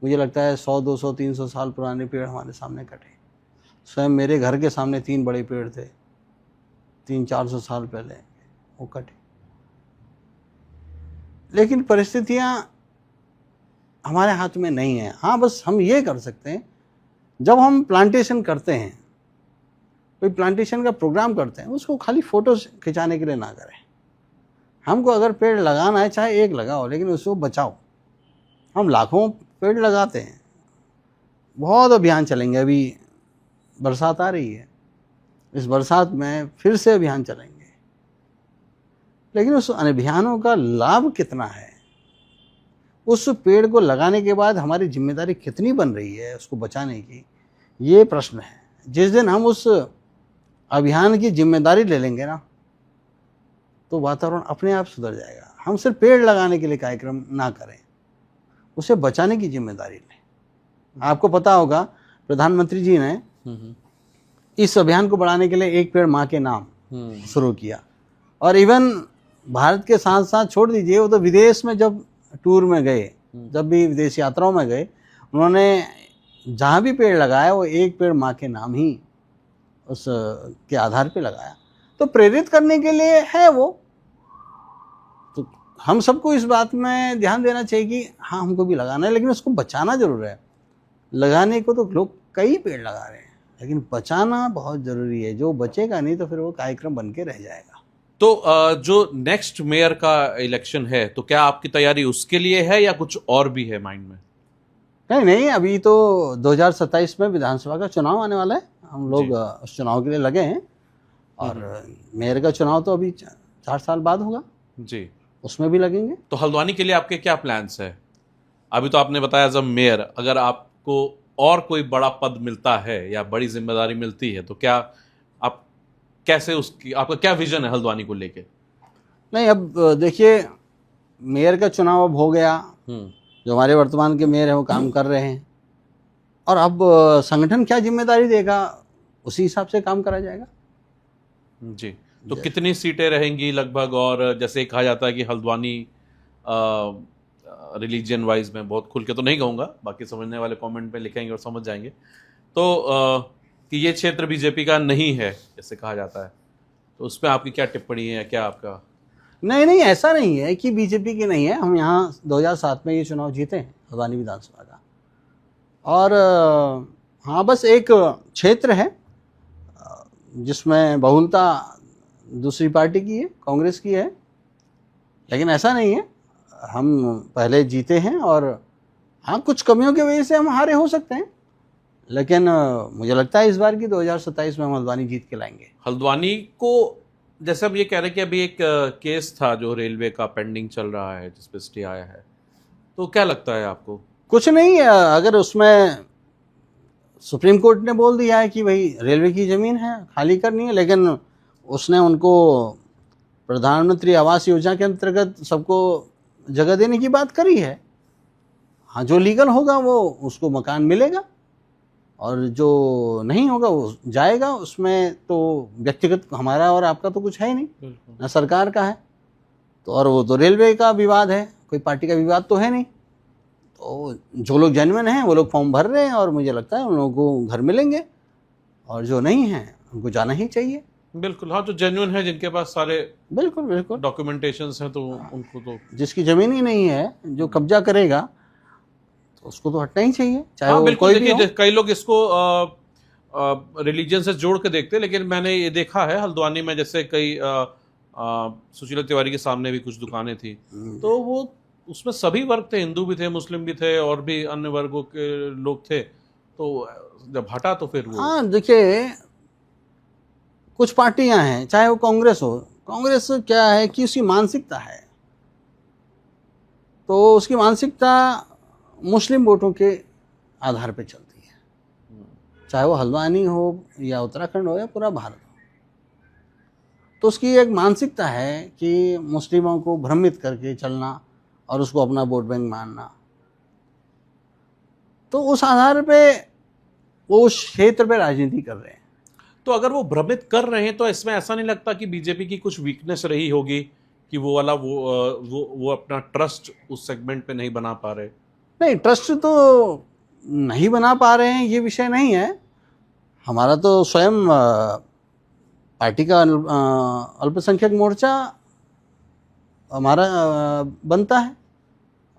मुझे लगता है 100, 200, 300 साल पुराने पेड़ हमारे सामने कटे। स्वयं मेरे घर के सामने 3 बड़े पेड़ थे, 300-400 साल पहले वो कटे। लेकिन परिस्थितियां हमारे हाथ में नहीं है। हाँ, बस हम ये कर सकते हैं, जब हम प्लांटेशन करते हैं, कोई प्लांटेशन का प्रोग्राम करते हैं, उसको खाली फोटो खिंचाने के लिए ना करें। हमको अगर पेड़ लगाना है, चाहे एक लगाओ, लेकिन उसको बचाओ। हम लाखों पेड़ लगाते हैं, बहुत अभियान चलेंगे। अभी बरसात आ रही है, इस बरसात में फिर से अभियान चलेंगे। लेकिन उस अभियानों का लाभ कितना है, उस पेड़ को लगाने के बाद हमारी जिम्मेदारी कितनी बन रही है उसको बचाने की, ये प्रश्न है। जिस दिन हम उस अभियान की जिम्मेदारी ले लेंगे ना, तो वातावरण अपने आप सुधर जाएगा। हम सिर्फ पेड़ लगाने के लिए कार्यक्रम ना करें, उसे बचाने की जिम्मेदारी लें। आपको पता होगा प्रधानमंत्री जी ने इस अभियान को बढ़ाने के लिए एक पेड़ माँ के नाम शुरू किया, और इवन भारत के साथ साथ छोड़ दीजिए, वो तो विदेश में जब टूर में गए, जब भी विदेश यात्राओं में गए, उन्होंने जहाँ भी पेड़ लगाया वो एक पेड़ माँ के नाम ही उस के आधार पे लगाया। तो प्रेरित करने के लिए है वो। तो हम सबको इस बात में ध्यान देना चाहिए कि हाँ हमको भी लगाना है, लेकिन उसको बचाना जरूर है। लगाने को तो लोग कई पेड़ लगा रहे हैं, लेकिन बचाना बहुत ज़रूरी है। जो बचेगा नहीं तो फिर वो कार्यक्रम बन के रह जाएगा। तो जो नेक्स्ट मेयर का इलेक्शन है, तो क्या आपकी तैयारी उसके लिए है या कुछ और भी है माइंड में? नहीं, अभी तो 2027 में विधानसभा का चुनाव आने वाला है। हम लोग उस चुनाव के लिए लगे हैं, और मेयर का चुनाव तो अभी 4 साल बाद होगा जी, उसमें भी लगेंगे। तो हल्द्वानी के लिए आपके क्या प्लान्स है? अभी तो आपने बताया एज अ मेयर, अगर आपको और कोई बड़ा पद मिलता है या बड़ी जिम्मेदारी मिलती है, तो क्या आप कैसे उसकी, आपका क्या विजन है हल्द्वानी को लेके? नहीं, अब देखिए, मेयर का चुनाव अब हो गया, जो हमारे वर्तमान के मेयर हैं वो काम कर रहे हैं, और अब संगठन क्या जिम्मेदारी देगा उसी हिसाब से काम करा जाएगा। जी, तो कितनी सीटें रहेंगी लगभग? और जैसे कहा जाता है कि हल्द्वानी रिलीजन वाइज में, बहुत खुल के तो नहीं कहूँगा, बाकी समझने वाले कमेंट में लिखेंगे और समझ जाएंगे, तो कि ये क्षेत्र बीजेपी का नहीं है जैसे कहा जाता है, तो उस पर आपकी क्या टिप्पणी है? क्या आपका? नहीं, ऐसा नहीं है कि बीजेपी की नहीं है। हम यहाँ 2007 में ये चुनाव जीते हैं हल्द्वानी विधानसभा का, और हाँ बस एक क्षेत्र है जिसमें बहुलता दूसरी पार्टी की है, कांग्रेस की है, लेकिन ऐसा नहीं है। हम पहले जीते हैं, और हाँ कुछ कमियों की वजह से हम हारे हो सकते हैं, लेकिन मुझे लगता है इस बार की 2027 में हम हल्द्वानी जीत के लाएंगे। हल्द्वानी को, जैसे हम ये कह रहे हैं कि अभी एक केस था जो रेलवे का पेंडिंग चल रहा है, जिस पे स्टे आया है, तो क्या लगता है आपको? कुछ नहीं, अगर उसमें सुप्रीम कोर्ट ने बोल दिया है कि भाई रेलवे की ज़मीन है, खाली करनी है, लेकिन उसने उनको प्रधानमंत्री आवास योजना के अंतर्गत सबको जगह देने की बात करी है। हाँ, जो लीगल होगा वो उसको मकान मिलेगा, और जो नहीं होगा वो जाएगा। उसमें तो व्यक्तिगत हमारा और आपका तो कुछ है ही नहीं, ना सरकार का है, तो और वो तो रेलवे का विवाद है, कोई पार्टी का विवाद तो है नहीं। तो जो लोग जेन्युइन हैं वो लोग फॉर्म भर रहे हैं, और मुझे लगता है उन लोगों को घर मिलेंगे, और जो नहीं हैं उनको जाना ही चाहिए। बिल्कुल, हाँ, जो जेन्युइन है, जिनके पास सारे बिल्कुल डॉक्यूमेंटेशंस हैं, तो उनको तो, जिसकी जमीन ही नहीं है, जो कब्जा करेगा, तो उसको तो हटना ही चाहिए, चाहे हाँ, वो बिल्कुल। कोई भी हो। देखिए, कई लोग इसको रिलीजन से जोड़ के देखते हैं, लेकिन मैंने ये देखा है हल्द्वानी में, जैसे कई सुशीला तिवारी के सामने भी कुछ दुकानें थी, तो वो उसमें सभी वर्ग थे, हिंदू भी थे, मुस्लिम भी थे, और भी अन्य वर्गों के लोग थे। तो जब हटा तो फिर वो, हाँ देखिए, कुछ पार्टियां हैं, चाहे वो कांग्रेस हो, कांग्रेस क्या है कि उसकी मानसिकता है, तो उसकी मानसिकता मुस्लिम वोटों के आधार पे चलती है, चाहे वो हल्द्वानी हो या उत्तराखंड हो या पूरा भारत हो। तो उसकी एक मानसिकता है कि मुस्लिमों को भ्रमित करके चलना और उसको अपना वोट बैंक मानना। तो उस आधार पे वो उस क्षेत्र पे राजनीति कर रहे हैं। तो अगर वो भ्रमित कर रहे हैं, तो इसमें ऐसा नहीं लगता कि बीजेपी की कुछ वीकनेस रही होगी कि वो वाला वो अपना ट्रस्ट उस सेगमेंट पे नहीं बना पा रहे? नहीं, ट्रस्ट तो नहीं बना पा रहे हैं, ये विषय नहीं है। हमारा तो स्वयं पार्टी का अल्पसंख्यक मोर्चा हमारा बनता है,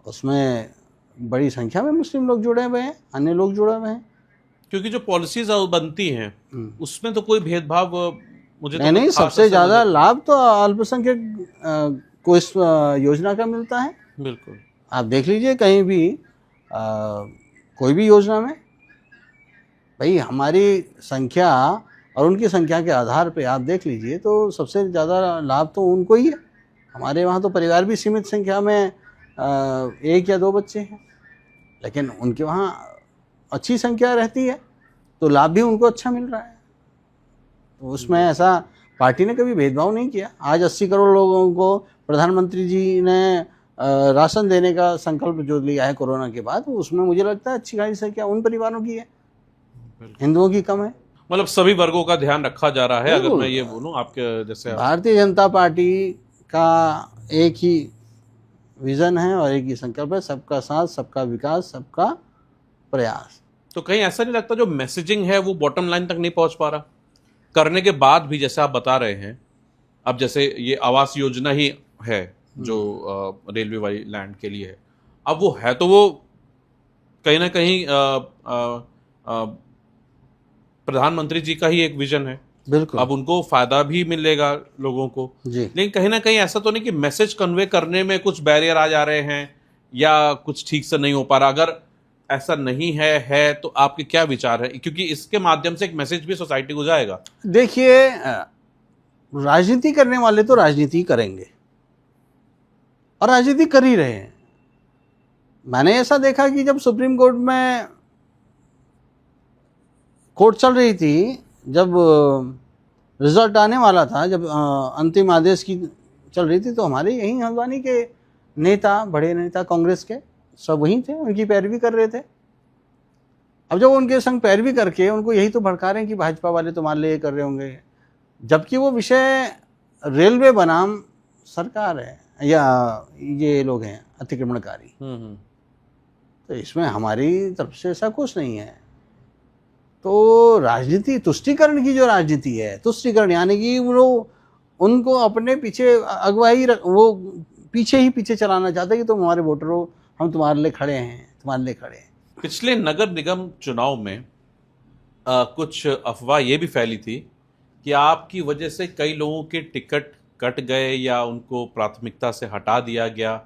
उसमें बड़ी संख्या में मुस्लिम लोग जुड़े हुए हैं, अन्य लोग जुड़े हुए हैं। क्योंकि जो पॉलिसीज बनती हैं उसमें तो कोई भेदभाव मुझे तो नहीं, सबसे ज़्यादा लाभ तो अल्पसंख्यक को इस योजना का मिलता है। बिल्कुल, आप देख लीजिए कहीं भी कोई भी योजना में, भाई हमारी संख्या और उनकी संख्या के आधार पे आप देख लीजिए, तो सबसे ज़्यादा लाभ तो उनको ही है, हमारे वहाँ तो परिवार भी सीमित संख्या में 1 या 2 बच्चे हैं, लेकिन उनके वहाँ अच्छी संख्या रहती है तो लाभ भी उनको अच्छा मिल रहा है। तो उसमें ऐसा पार्टी ने कभी भेदभाव नहीं किया। आज 80 करोड़ लोगों को प्रधानमंत्री जी ने राशन देने का संकल्प जो लिया है कोरोना के बाद, उसमें मुझे लगता है अच्छी खासी संख्या उन परिवारों की है, हिंदुओं की कम है। मतलब सभी वर्गों का ध्यान रखा जा रहा है। अगर बिल्कुल। मैं ये बोलूं आपके जैसे भारतीय जनता पार्टी का एक ही विजन है और एक ही संकल्प है, सबका साथ, सबका विकास, सबका प्रयास। तो कहीं ऐसा नहीं लगता जो मैसेजिंग है वो बॉटम लाइन तक नहीं पहुंच पा रहा करने के बाद भी? जैसे आप बता रहे हैं, अब जैसे ये आवास योजना ही है जो रेलवे वाली लैंड के लिए है, अब वो है तो वो कहीं ना कहीं प्रधानमंत्री जी का ही एक विजन है। बिल्कुल। अब उनको फायदा भी मिलेगा लोगों को, जी। लेकिन कहीं ना कहीं ऐसा तो नहीं कि मैसेज कन्वे करने में कुछ बैरियर आ जा रहे हैं या कुछ ठीक से नहीं हो पा रहा? अगर ऐसा नहीं है तो आपके क्या विचार है? क्योंकि इसके माध्यम से एक मैसेज भी सोसाइटी को जाएगा। देखिए, राजनीति करने वाले तो राजनीति करेंगे और राजनीति कर ही रहे हैं। मैंने ऐसा देखा कि जब सुप्रीम कोर्ट में कोर्ट चल रही थी, जब रिजल्ट आने वाला था, जब अंतिम आदेश की चल रही थी, तो हमारे यहीं हल्द्वानी के नेता, बड़े नेता कांग्रेस के, सब वहीं थे, उनकी पैरवी कर रहे थे। अब जब उनके संग पैरवी करके उनको यही तो भड़का रहे हैं कि भाजपा वाले तुम्हारे लिए कर रहे होंगे, जबकि वो विषय रेलवे बनाम सरकार है या ये लोग हैं अतिक्रमणकारी। तो इसमें हमारी तरफ से ऐसा कुछ नहीं है। तो राजनीति, तुष्टीकरण की जो राजनीति है, तुष्टीकरण यानी कि वो उनको अपने पीछे अगुवाई, वो पीछे ही पीछे चलाना चाहते हैं कि तुम हमारे वोटर हो, हम तुम्हारे लिए खड़े हैं, तुम्हारे लिए खड़े हैं। पिछले नगर निगम चुनाव में कुछ अफवाह ये भी फैली थी कि आपकी वजह से कई लोगों के टिकट कट गए या उनको प्राथमिकता से हटा दिया गया।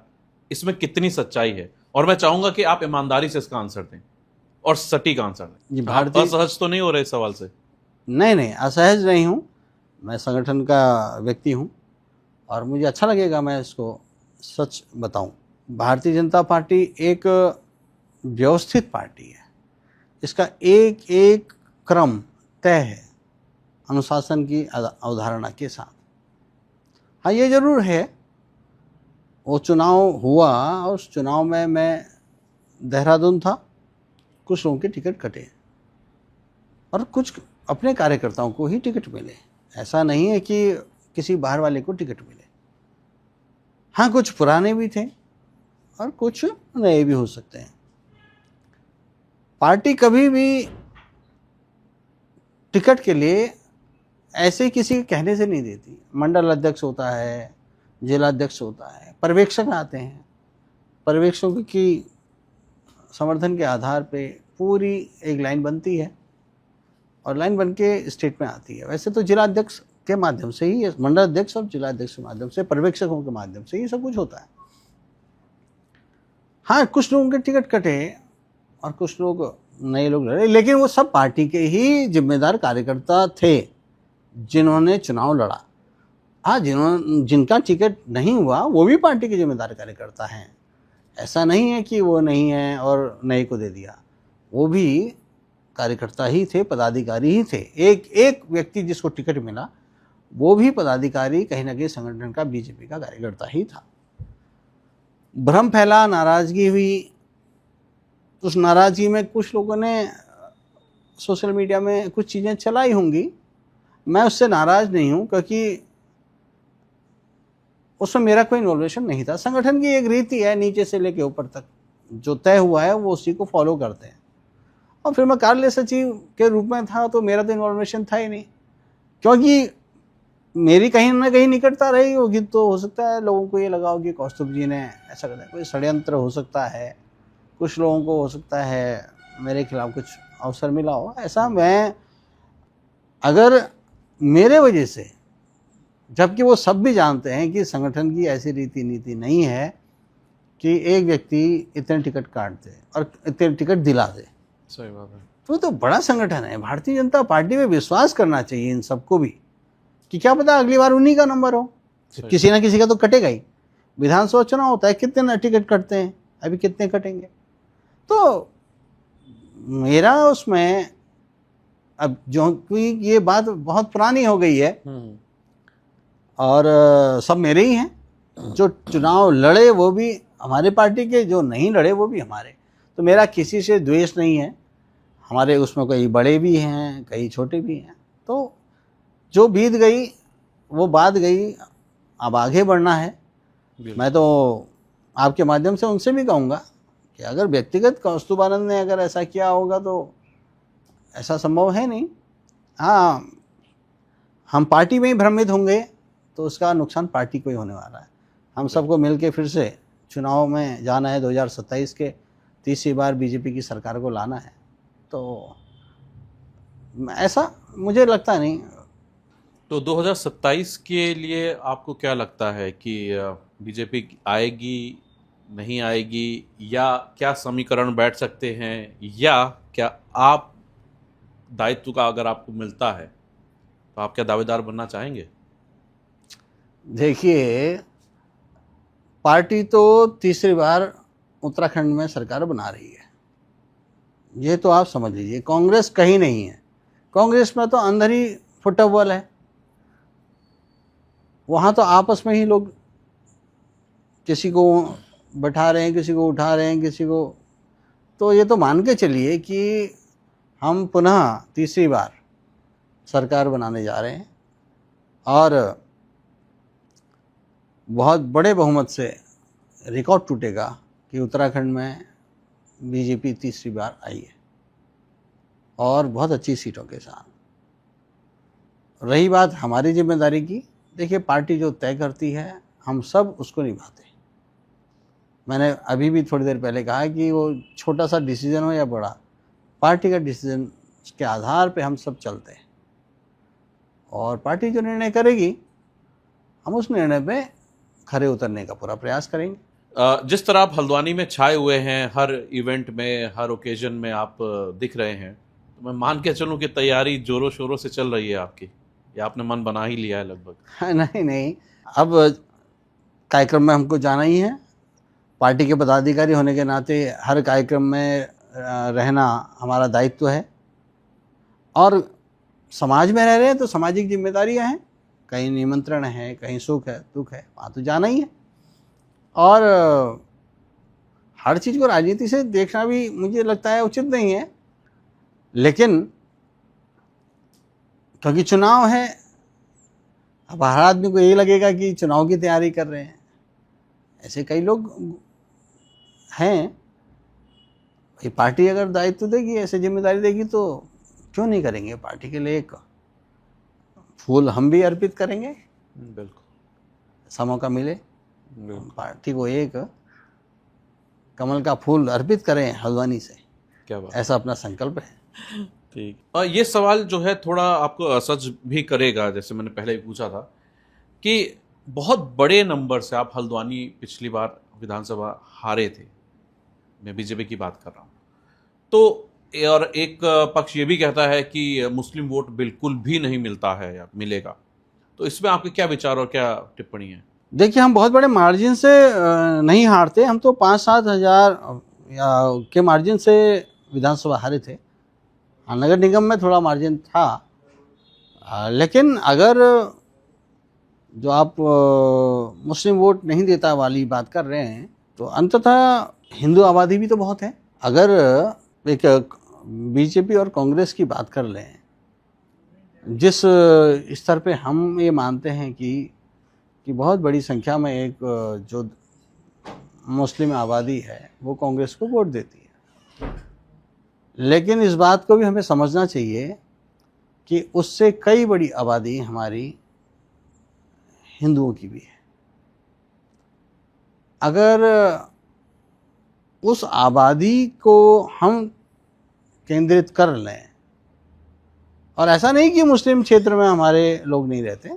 इसमें कितनी सच्चाई है? और मैं चाहूंगा कि आप ईमानदारी से इसका आंसर दें और सटीक आंसर दें। आप असहज तो नहीं हो रहे इस सवाल से? नहीं, असहज नहीं हूँ। मैं संगठन का व्यक्ति हूँ और मुझे अच्छा लगेगा मैं इसको सच बताऊं। भारतीय जनता पार्टी एक व्यवस्थित पार्टी है। इसका एक एक क्रम तय है अनुशासन की अवधारणा के साथ। हाँ, ये जरूर है, वो चुनाव हुआ और उस चुनाव में मैं देहरादून था, कुछ लोगों के टिकट कटे और कुछ अपने कार्यकर्ताओं को ही टिकट मिले। ऐसा नहीं है कि किसी बाहर वाले को टिकट मिले। हाँ, कुछ पुराने भी थे और कुछ नए भी हो सकते हैं। पार्टी कभी भी टिकट के लिए ऐसे किसी के कहने से नहीं देती। मंडल अध्यक्ष होता है, जिला अध्यक्ष होता है, पर्यवेक्षक आते हैं, पर्यवेक्षकों की समर्थन के आधार पे पूरी एक लाइन बनती है और लाइन बन के स्टेट में आती है। वैसे तो जिला अध्यक्ष के माध्यम से ही, मंडल अध्यक्ष और जिला अध्यक्ष के माध्यम से, पर्यवेक्षकों के माध्यम से ये सब कुछ होता है। हाँ, कुछ लोगों के टिकट कटे और कुछ लोग नए लोग लड़े, लेकिन वो सब पार्टी के ही जिम्मेदार कार्यकर्ता थे जिन्होंने चुनाव लड़ा। हाँ, जिनका टिकट नहीं हुआ वो भी पार्टी के जिम्मेदार कार्यकर्ता हैं। ऐसा नहीं है कि वो नहीं है और नए को दे दिया, वो भी कार्यकर्ता ही थे, पदाधिकारी ही थे। एक एक व्यक्ति जिसको टिकट मिला वो भी पदाधिकारी, कहीं ना कहीं संगठन का, बीजेपी का कार्यकर्ता ही था। भ्रम फैला, नाराजगी हुई। उस नाराजगी में कुछ लोगों ने सोशल मीडिया में कुछ चीज़ें चलाई होंगी। मैं उससे नाराज नहीं हूँ क्योंकि उसमें मेरा कोई इन्वॉल्वेशन नहीं था। संगठन की एक रीति है, नीचे से लेके ऊपर तक जो तय हुआ है वो उसी को फॉलो करते हैं। और फिर मैं कार्यालय सचिव के रूप में था तो मेरा तो इन्वॉल्वेशन था ही नहीं, क्योंकि मेरी कहीं ना कहीं निकटता रही होगी। तो हो सकता है लोगों को ये लगा हो कि कौस्तुभ जी ने ऐसा कर दिया, कोई षड्यंत्र हो सकता है, कुछ लोगों को हो सकता है मेरे खिलाफ कुछ अवसर मिला हो। ऐसा मैं, अगर मेरे वजह से, जबकि वो सब भी जानते हैं कि संगठन की ऐसी रीति नीति नहीं है कि एक व्यक्ति इतने टिकट काट दे और इतने टिकट दिला दे। सही बात है। तो बड़ा संगठन है। भारतीय जनता पार्टी में विश्वास करना चाहिए इन सबको भी कि क्या पता अगली बार उन्हीं का नंबर हो। किसी ना किसी का तो कटेगा ही। विधानसभा चुनाव होता है, कितने टिकट कटते हैं, अभी कितने कटेंगे। तो मेरा उसमें अब जो कि ये बात बहुत पुरानी हो गई है और सब मेरे ही हैं। जो चुनाव लड़े वो भी हमारे पार्टी के, जो नहीं लड़े वो भी हमारे। तो मेरा किसी से द्वेष नहीं है। हमारे उसमें कई बड़े भी हैं, कई छोटे भी हैं। तो जो बीत गई वो बात गई, अब आगे बढ़ना है। मैं तो आपके माध्यम से उनसे भी कहूँगा कि अगर व्यक्तिगत कौस्तुभानंद ने अगर ऐसा किया होगा तो ऐसा संभव है नहीं। हाँ, हम पार्टी में ही भ्रमित होंगे तो उसका नुकसान पार्टी को ही होने वाला है। हम सबको मिलके फिर से चुनाव में जाना है। 2027 के तीसरी बार बीजेपी की सरकार को लाना है। तो ऐसा मुझे लगता नहीं। तो 2027 के लिए आपको क्या लगता है कि बीजेपी आएगी, नहीं आएगी, या क्या समीकरण बैठ सकते हैं, या क्या आप दायित्व का अगर आपको मिलता है तो आप क्या दावेदार बनना चाहेंगे? देखिए, पार्टी तो तीसरी बार उत्तराखंड में सरकार बना रही है, ये तो आप समझ लीजिए। कांग्रेस कहीं नहीं है। कांग्रेस में तो अंदर ही फुटबॉल है। वहाँ तो आपस में ही लोग किसी को बैठा रहे हैं, किसी को उठा रहे हैं, किसी को। तो ये तो मान के चलिए कि हम पुनः तीसरी बार सरकार बनाने जा रहे हैं और बहुत बड़े बहुमत से रिकॉर्ड टूटेगा कि उत्तराखंड में बीजेपी तीसरी बार आई है और बहुत अच्छी सीटों के साथ। रही बात हमारी जिम्मेदारी की, देखिए पार्टी जो तय करती है हम सब उसको निभाते हैं। मैंने अभी भी थोड़ी देर पहले कहा कि वो छोटा सा डिसीजन हो या बड़ा, पार्टी का डिसीजन के आधार पे हम सब चलते हैं और पार्टी जो निर्णय करेगी हम उस निर्णय पे खरे उतरने का पूरा प्रयास करेंगे। जिस तरह आप हल्द्वानी में छाए हुए हैं, हर इवेंट में, हर ओकेजन में आप दिख रहे हैं, तो मैं मान के चलूं कि तैयारी जोरों शोरों से चल रही है आपकी, या आपने मन बना ही लिया है लगभग? नहीं, अब कार्यक्रम में हमको जाना ही है। पार्टी के पदाधिकारी होने के नाते हर कार्यक्रम में रहना हमारा दायित्व है और समाज में रह रहे हैं तो सामाजिक जिम्मेदारियां हैं। कहीं निमंत्रण है, कहीं सुख है, दुख है, वहाँ तो जाना ही है। और हर चीज़ को राजनीति से देखना भी मुझे लगता है उचित नहीं है, लेकिन क्योंकि चुनाव है, अब हर आदमी को यही लगेगा कि चुनाव की तैयारी कर रहे हैं। ऐसे कई लोग हैं। ये पार्टी अगर दायित्व देगी, ऐसे जिम्मेदारी देगी तो क्यों नहीं करेंगे। पार्टी के लिए एक फूल हम भी अर्पित करेंगे। बिल्कुल, ऐसा मौका मिले पार्टी को एक कमल का फूल अर्पित करें हल्द्वानी से, क्या बात, ऐसा अपना संकल्प है। ठीक। और ये सवाल जो है थोड़ा आपको असहज भी करेगा, जैसे मैंने पहले भी पूछा था कि बहुत बड़े नंबर से आप हल्द्वानी पिछली बार विधानसभा हारे थे, मैं बीजेपी की बात कर रहा हूँ। तो और एक पक्ष ये भी कहता है कि मुस्लिम वोट बिल्कुल भी नहीं मिलता है या मिलेगा, तो इसमें आपके क्या विचार और क्या टिप्पणी है? देखिए, हम बहुत बड़े मार्जिन से नहीं हारते। हम तो 5-7 हज़ार के मार्जिन से विधानसभा हारे थे। नगर निगम में थोड़ा मार्जिन था, लेकिन अगर जो आप मुस्लिम वोट नहीं देता वाली बात कर रहे हैं तो अंततः हिंदू आबादी भी तो बहुत है। अगर एक बीजेपी और कांग्रेस की बात कर लें, जिस स्तर पे हम ये मानते हैं कि बहुत बड़ी संख्या में एक जो मुस्लिम आबादी है वो कांग्रेस को वोट देती है, लेकिन इस बात को भी हमें समझना चाहिए कि उससे कई बड़ी आबादी हमारी हिंदुओं की भी है। अगर उस आबादी को हम केंद्रित कर लें, और ऐसा नहीं कि मुस्लिम क्षेत्र में हमारे लोग नहीं रहते,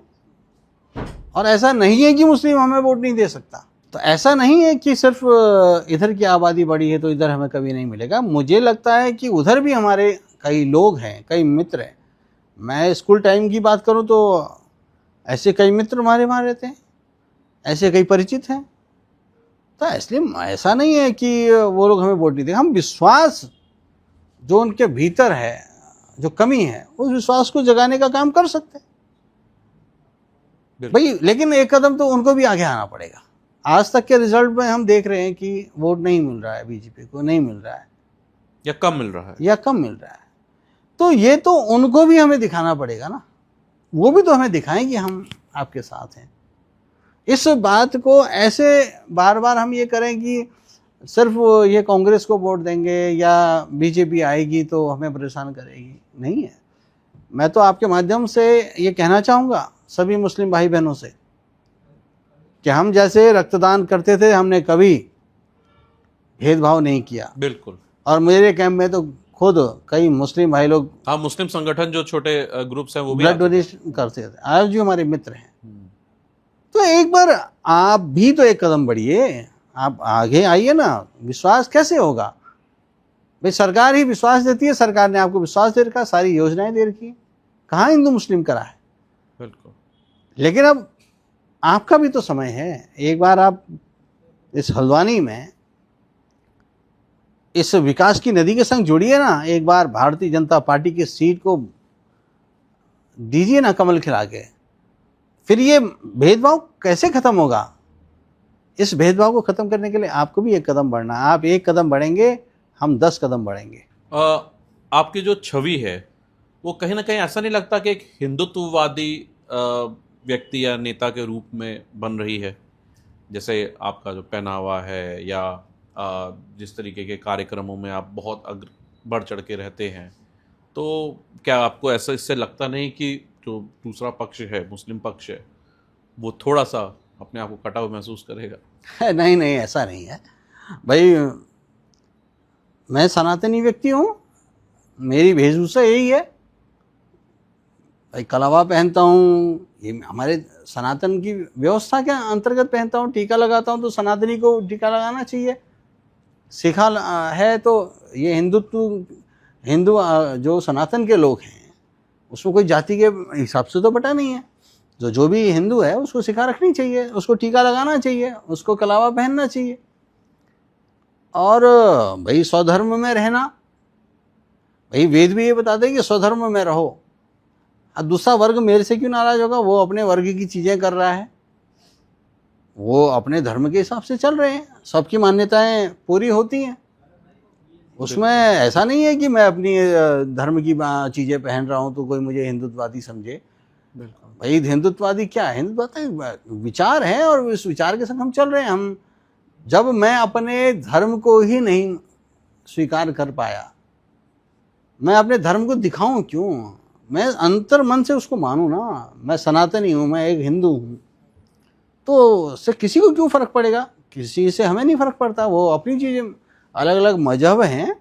और ऐसा नहीं है कि मुस्लिम हमें वोट नहीं दे सकता, तो ऐसा नहीं है कि सिर्फ इधर की आबादी बड़ी है तो इधर हमें कभी नहीं मिलेगा। मुझे लगता है कि उधर भी हमारे कई लोग हैं, कई मित्र हैं। मैं स्कूल टाइम की बात करूं तो ऐसे कई मित्र हमारे वहाँ रहते हैं ऐसे कई परिचित हैं। तो इसलिए ऐसा नहीं है कि वो लोग हमें वोट नहीं देंगे। हम विश्वास जो उनके भीतर है, जो कमी है, उस विश्वास को जगाने का काम कर सकते हैं भाई। लेकिन एक कदम तो उनको भी आगे आना पड़ेगा। आज तक के रिजल्ट में हम देख रहे हैं कि वोट नहीं मिल रहा है, बीजेपी को नहीं मिल रहा है, या कम मिल रहा है, या कम मिल रहा है। तो ये तो उनको भी हमें दिखाना पड़ेगा ना। वो भी तो हमें दिखाएं कि हम आपके साथ हैं। इस बात को ऐसे बार बार हम ये करें कि सिर्फ ये कांग्रेस को वोट देंगे या बीजेपी आएगी तो हमें परेशान करेगी, नहीं है। मैं तो आपके माध्यम से ये कहना चाहूँगा सभी मुस्लिम भाई बहनों से कि हम जैसे रक्तदान करते थे, हमने कभी भेदभाव नहीं किया। बिल्कुल। और मेरे कैंप में तो खुद कई मुस्लिम भाई लोग, हाँ, मुस्लिम संगठन जो छोटे ग्रुप्स हैं वो भी ब्लड डोनेशन करते थे, आज जो हमारे मित्र हैं। तो एक बार आप भी तो एक कदम बढ़िए, आप आगे आइए ना। विश्वास कैसे होगा भाई? सरकार ही विश्वास देती है। सरकार ने आपको विश्वास दे रखा, सारी योजनाएं दे रखी, कहाँ हिंदू मुस्लिम करा है? बिल्कुल। लेकिन अब आपका भी तो समय है। एक बार आप इस हल्द्वानी में इस विकास की नदी के संग जुड़िए ना। एक बार भारतीय जनता पार्टी की सीट को दीजिए ना कमल खिला के। फिर ये भेदभाव कैसे खत्म होगा? इस भेदभाव को खत्म करने के लिए आपको भी एक कदम बढ़ना है। आप एक कदम बढ़ेंगे, हम 10 कदम बढ़ेंगे। आपकी जो छवि है वो कहीं ना कहीं ऐसा नहीं लगता कि एक हिंदुत्ववादी व्यक्ति या नेता के रूप में बन रही है? जैसे आपका जो पहनावा है या जिस तरीके के कार्यक्रमों में आप बहुत बढ़ चढ़ के रहते हैं, तो क्या आपको ऐसा इससे लगता नहीं कि जो दूसरा पक्ष है, मुस्लिम पक्ष है, वो थोड़ा सा अपने आप को कटा हुआ महसूस करेगा? नहीं नहीं, ऐसा नहीं है भाई। मैं सनातनी व्यक्ति हूँ, मेरी वेशभूषा यही है भाई। कलावा पहनता हूँ, ये हमारे सनातन की व्यवस्था के अंतर्गत पहनता हूँ। टीका लगाता हूँ तो सनातनी को टीका लगाना चाहिए। सिखा है तो ये हिंदू जो सनातन के लोग हैं उसमें कोई जाति के हिसाब से तो बटा नहीं है। जो भी हिंदू है उसको सिखा रखनी चाहिए, उसको टीका लगाना चाहिए, उसको कलावा पहनना चाहिए। और भाई स्वधर्म में रहना, भाई वेद भी ये बताते हैं कि स्वधर्म में रहो। अब दूसरा वर्ग मेरे से क्यों नाराज होगा? वो अपने वर्ग की चीज़ें कर रहा है, वो अपने धर्म के हिसाब से चल रहे हैं, सबकी मान्यताएं पूरी होती हैं। उसमें ऐसा नहीं है कि मैं अपनी धर्म की चीज़ें पहन रहा हूँ तो कोई मुझे हिंदुत्ववादी समझे। भाई हिंदुत्ववादी क्या है? हिंदुत्ववादी विचार है और इस विचार के संग हम चल रहे हैं। हम जब मैं अपने धर्म को ही नहीं स्वीकार कर पाया, मैं अपने धर्म को दिखाऊं क्यों? मैं अंतर मन से उसको मानूं ना। मैं सनातनी हूँ, मैं एक हिंदू हूँ, तो उससे किसी को क्यों फ़र्क पड़ेगा? किसी से हमें नहीं फ़र्क पड़ता। वो अपनी चीज़ें, अलग अलग मजहब हैं,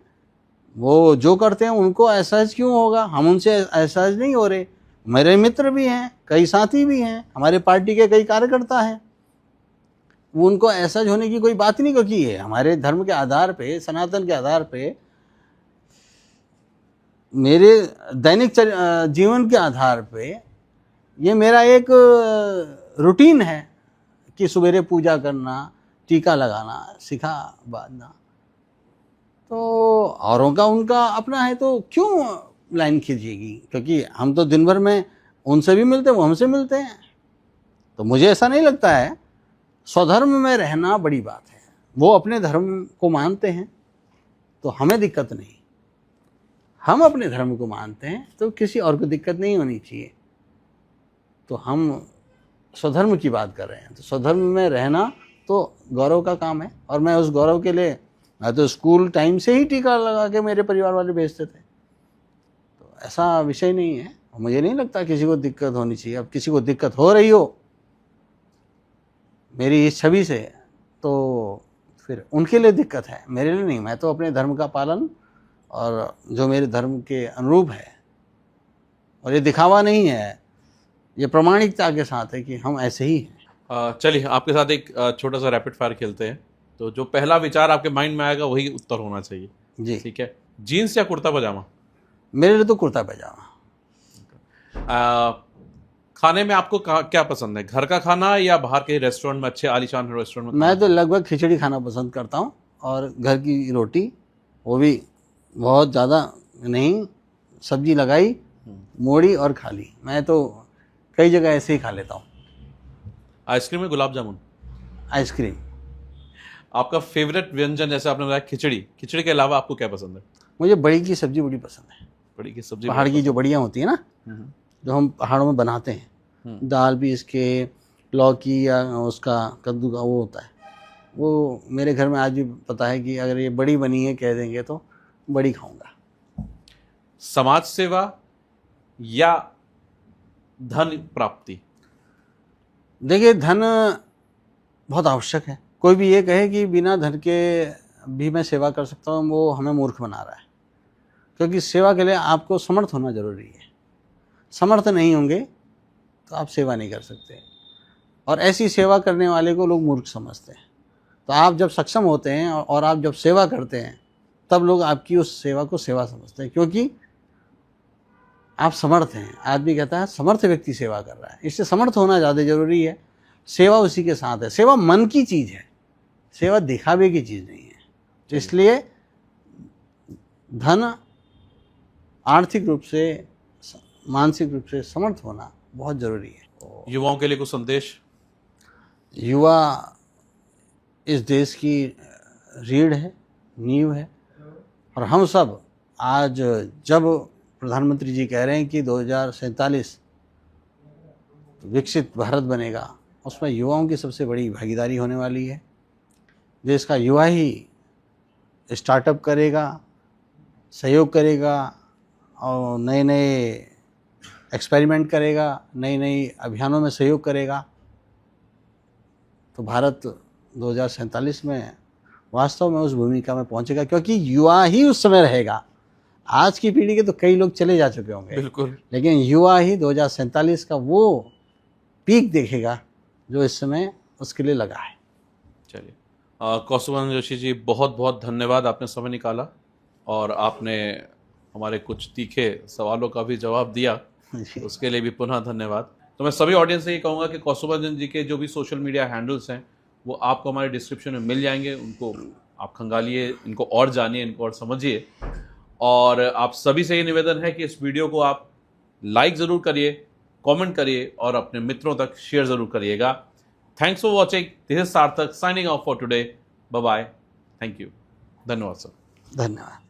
वो जो करते हैं उनको एहसास क्यों होगा? हम उनसे एहसास नहीं हो रहे। मेरे मित्र भी हैं, कई साथी भी हैं, हमारे पार्टी के कई कार्यकर्ता हैं, वो उनको एहसास होने की कोई बात नहीं की है। हमारे धर्म के आधार पे, सनातन के आधार पे, मेरे दैनिक जीवन के आधार पे ये मेरा एक रूटीन है कि सवेरे पूजा करना, टीका लगाना, सिखा बांधना। तो औरों का उनका अपना है तो क्यों लाइन खींचेगी? क्योंकि हम तो दिन भर में उनसे भी मिलते हैं, वो हमसे मिलते हैं। तो मुझे ऐसा नहीं लगता है। स्वधर्म में रहना बड़ी बात है। वो अपने धर्म को मानते हैं तो हमें दिक्कत नहीं। हम अपने धर्म को मानते हैं तो किसी और को दिक्कत नहीं होनी चाहिए। तो हम स्वधर्म की बात कर रहे हैं, तो स्वधर्म में रहना तो गौरव का काम है। और मैं उस गौरव के लिए, मैं तो स्कूल टाइम से ही टीका लगा के मेरे परिवार वाले भेजते थे। तो ऐसा विषय नहीं है। मुझे नहीं लगता किसी को दिक्कत होनी चाहिए। अब किसी को दिक्कत हो रही हो मेरी इस छवि से, तो फिर उनके लिए दिक्कत है, मेरे लिए नहीं। मैं तो अपने धर्म का पालन, और जो मेरे धर्म के अनुरूप है, और ये दिखावा नहीं है, ये प्रामाणिकता के साथ है कि हम ऐसे ही हैं। चलिए आपके साथ एक छोटा सा रैपिड फायर खेलते हैं। तो जो पहला विचार आपके माइंड में आएगा वही उत्तर होना चाहिए जी। ठीक है? जीन्स या कुर्ता पजामा? मेरे लिए तो कुर्ता पजामा। खाने में आपको क्या पसंद है, घर का खाना या बाहर के रेस्टोरेंट में, अच्छे आलीशान रेस्टोरेंट में? मैं तो लगभग खिचड़ी खाना पसंद करता हूँ, और घर की रोटी, वो भी बहुत ज़्यादा नहीं, सब्जी लगाई, मोड़ी और खा ली। मैं तो कई जगह ऐसे ही खा लेता हूँ। आइसक्रीम में गुलाब जामुन? आइसक्रीम। आपका फेवरेट व्यंजन, जैसे आपने बताया खिचड़ी, खिचड़ी के अलावा आपको क्या पसंद है? मुझे बड़ी की सब्जी बड़ी पसंद है। बड़ी की सब्जी? पहाड़ की जो बढ़िया होती है ना, जो हम पहाड़ों में बनाते हैं, दाल भी इसके, लौकी या उसका कद्दू का वो होता है, वो मेरे घर में आज भी पता है कि अगर ये बड़ी बनी है कह देंगे तो बड़ी खाऊंगा। समाज सेवा या धन प्राप्ति? देखिए, धन बहुत आवश्यक है। कोई भी ये कहे कि बिना धन के भी मैं सेवा कर सकता हूँ, वो हमें मूर्ख बना रहा है। क्योंकि सेवा के लिए आपको समर्थ होना जरूरी है। समर्थ नहीं होंगे तो आप सेवा नहीं कर सकते, और ऐसी सेवा करने वाले को लोग मूर्ख समझते हैं। तो आप जब सक्षम होते हैं और आप जब सेवा करते हैं, तब लोग आपकी उस सेवा को सेवा समझते हैं, क्योंकि आप समर्थ हैं। आदमी कहता है समर्थ व्यक्ति सेवा कर रहा है, इससे समर्थ होना ज़्यादा जरूरी है। सेवा उसी के साथ है। सेवा मन की चीज़ है, सेवा दिखावे की चीज़ नहीं है। तो इसलिए धन, आर्थिक रूप से, मानसिक रूप से समर्थ होना बहुत ज़रूरी है। युवाओं के लिए कुछ संदेश? युवा इस देश की रीढ़ है, नींव है, और हम सब आज जब प्रधानमंत्री जी कह रहे हैं कि 2047 विकसित भारत बनेगा, उसमें युवाओं की सबसे बड़ी भागीदारी होने वाली है। देश का युवा ही स्टार्टअप करेगा, सहयोग करेगा, और नए नए एक्सपेरिमेंट करेगा, नई नई अभियानों में सहयोग करेगा। तो भारत 2047 में वास्तव में उस भूमिका में पहुंचेगा, क्योंकि युवा ही उस समय रहेगा। आज की पीढ़ी के तो कई लोग चले जा चुके होंगे, बिल्कुल, लेकिन युवा ही 2047 का वो पीक देखेगा जो इस समय उसके लिए लगा है। चलिए, कौस्तुभानंद जोशी जी, बहुत बहुत धन्यवाद, आपने समय निकाला और आपने हमारे कुछ तीखे सवालों का भी जवाब दिया, उसके लिए भी पुनः धन्यवाद। तो मैं सभी ऑडियंस से ये कहूँगा कि कौस्तुभानंद जी के जो भी सोशल मीडिया हैंडल्स हैं वो आपको हमारे डिस्क्रिप्शन में मिल जाएंगे, उनको आप खंगालिए, इनको और जानिए, इनको और समझिए। और आप सभी से ये निवेदन है कि इस वीडियो को आप लाइक ज़रूर करिए, कमेंट करिए और अपने मित्रों तक शेयर ज़रूर करिएगा। Thanks for watching. This is Sarthak signing off for today. Bye bye. Thank you. धन्यवाद सर। धन्यवाद।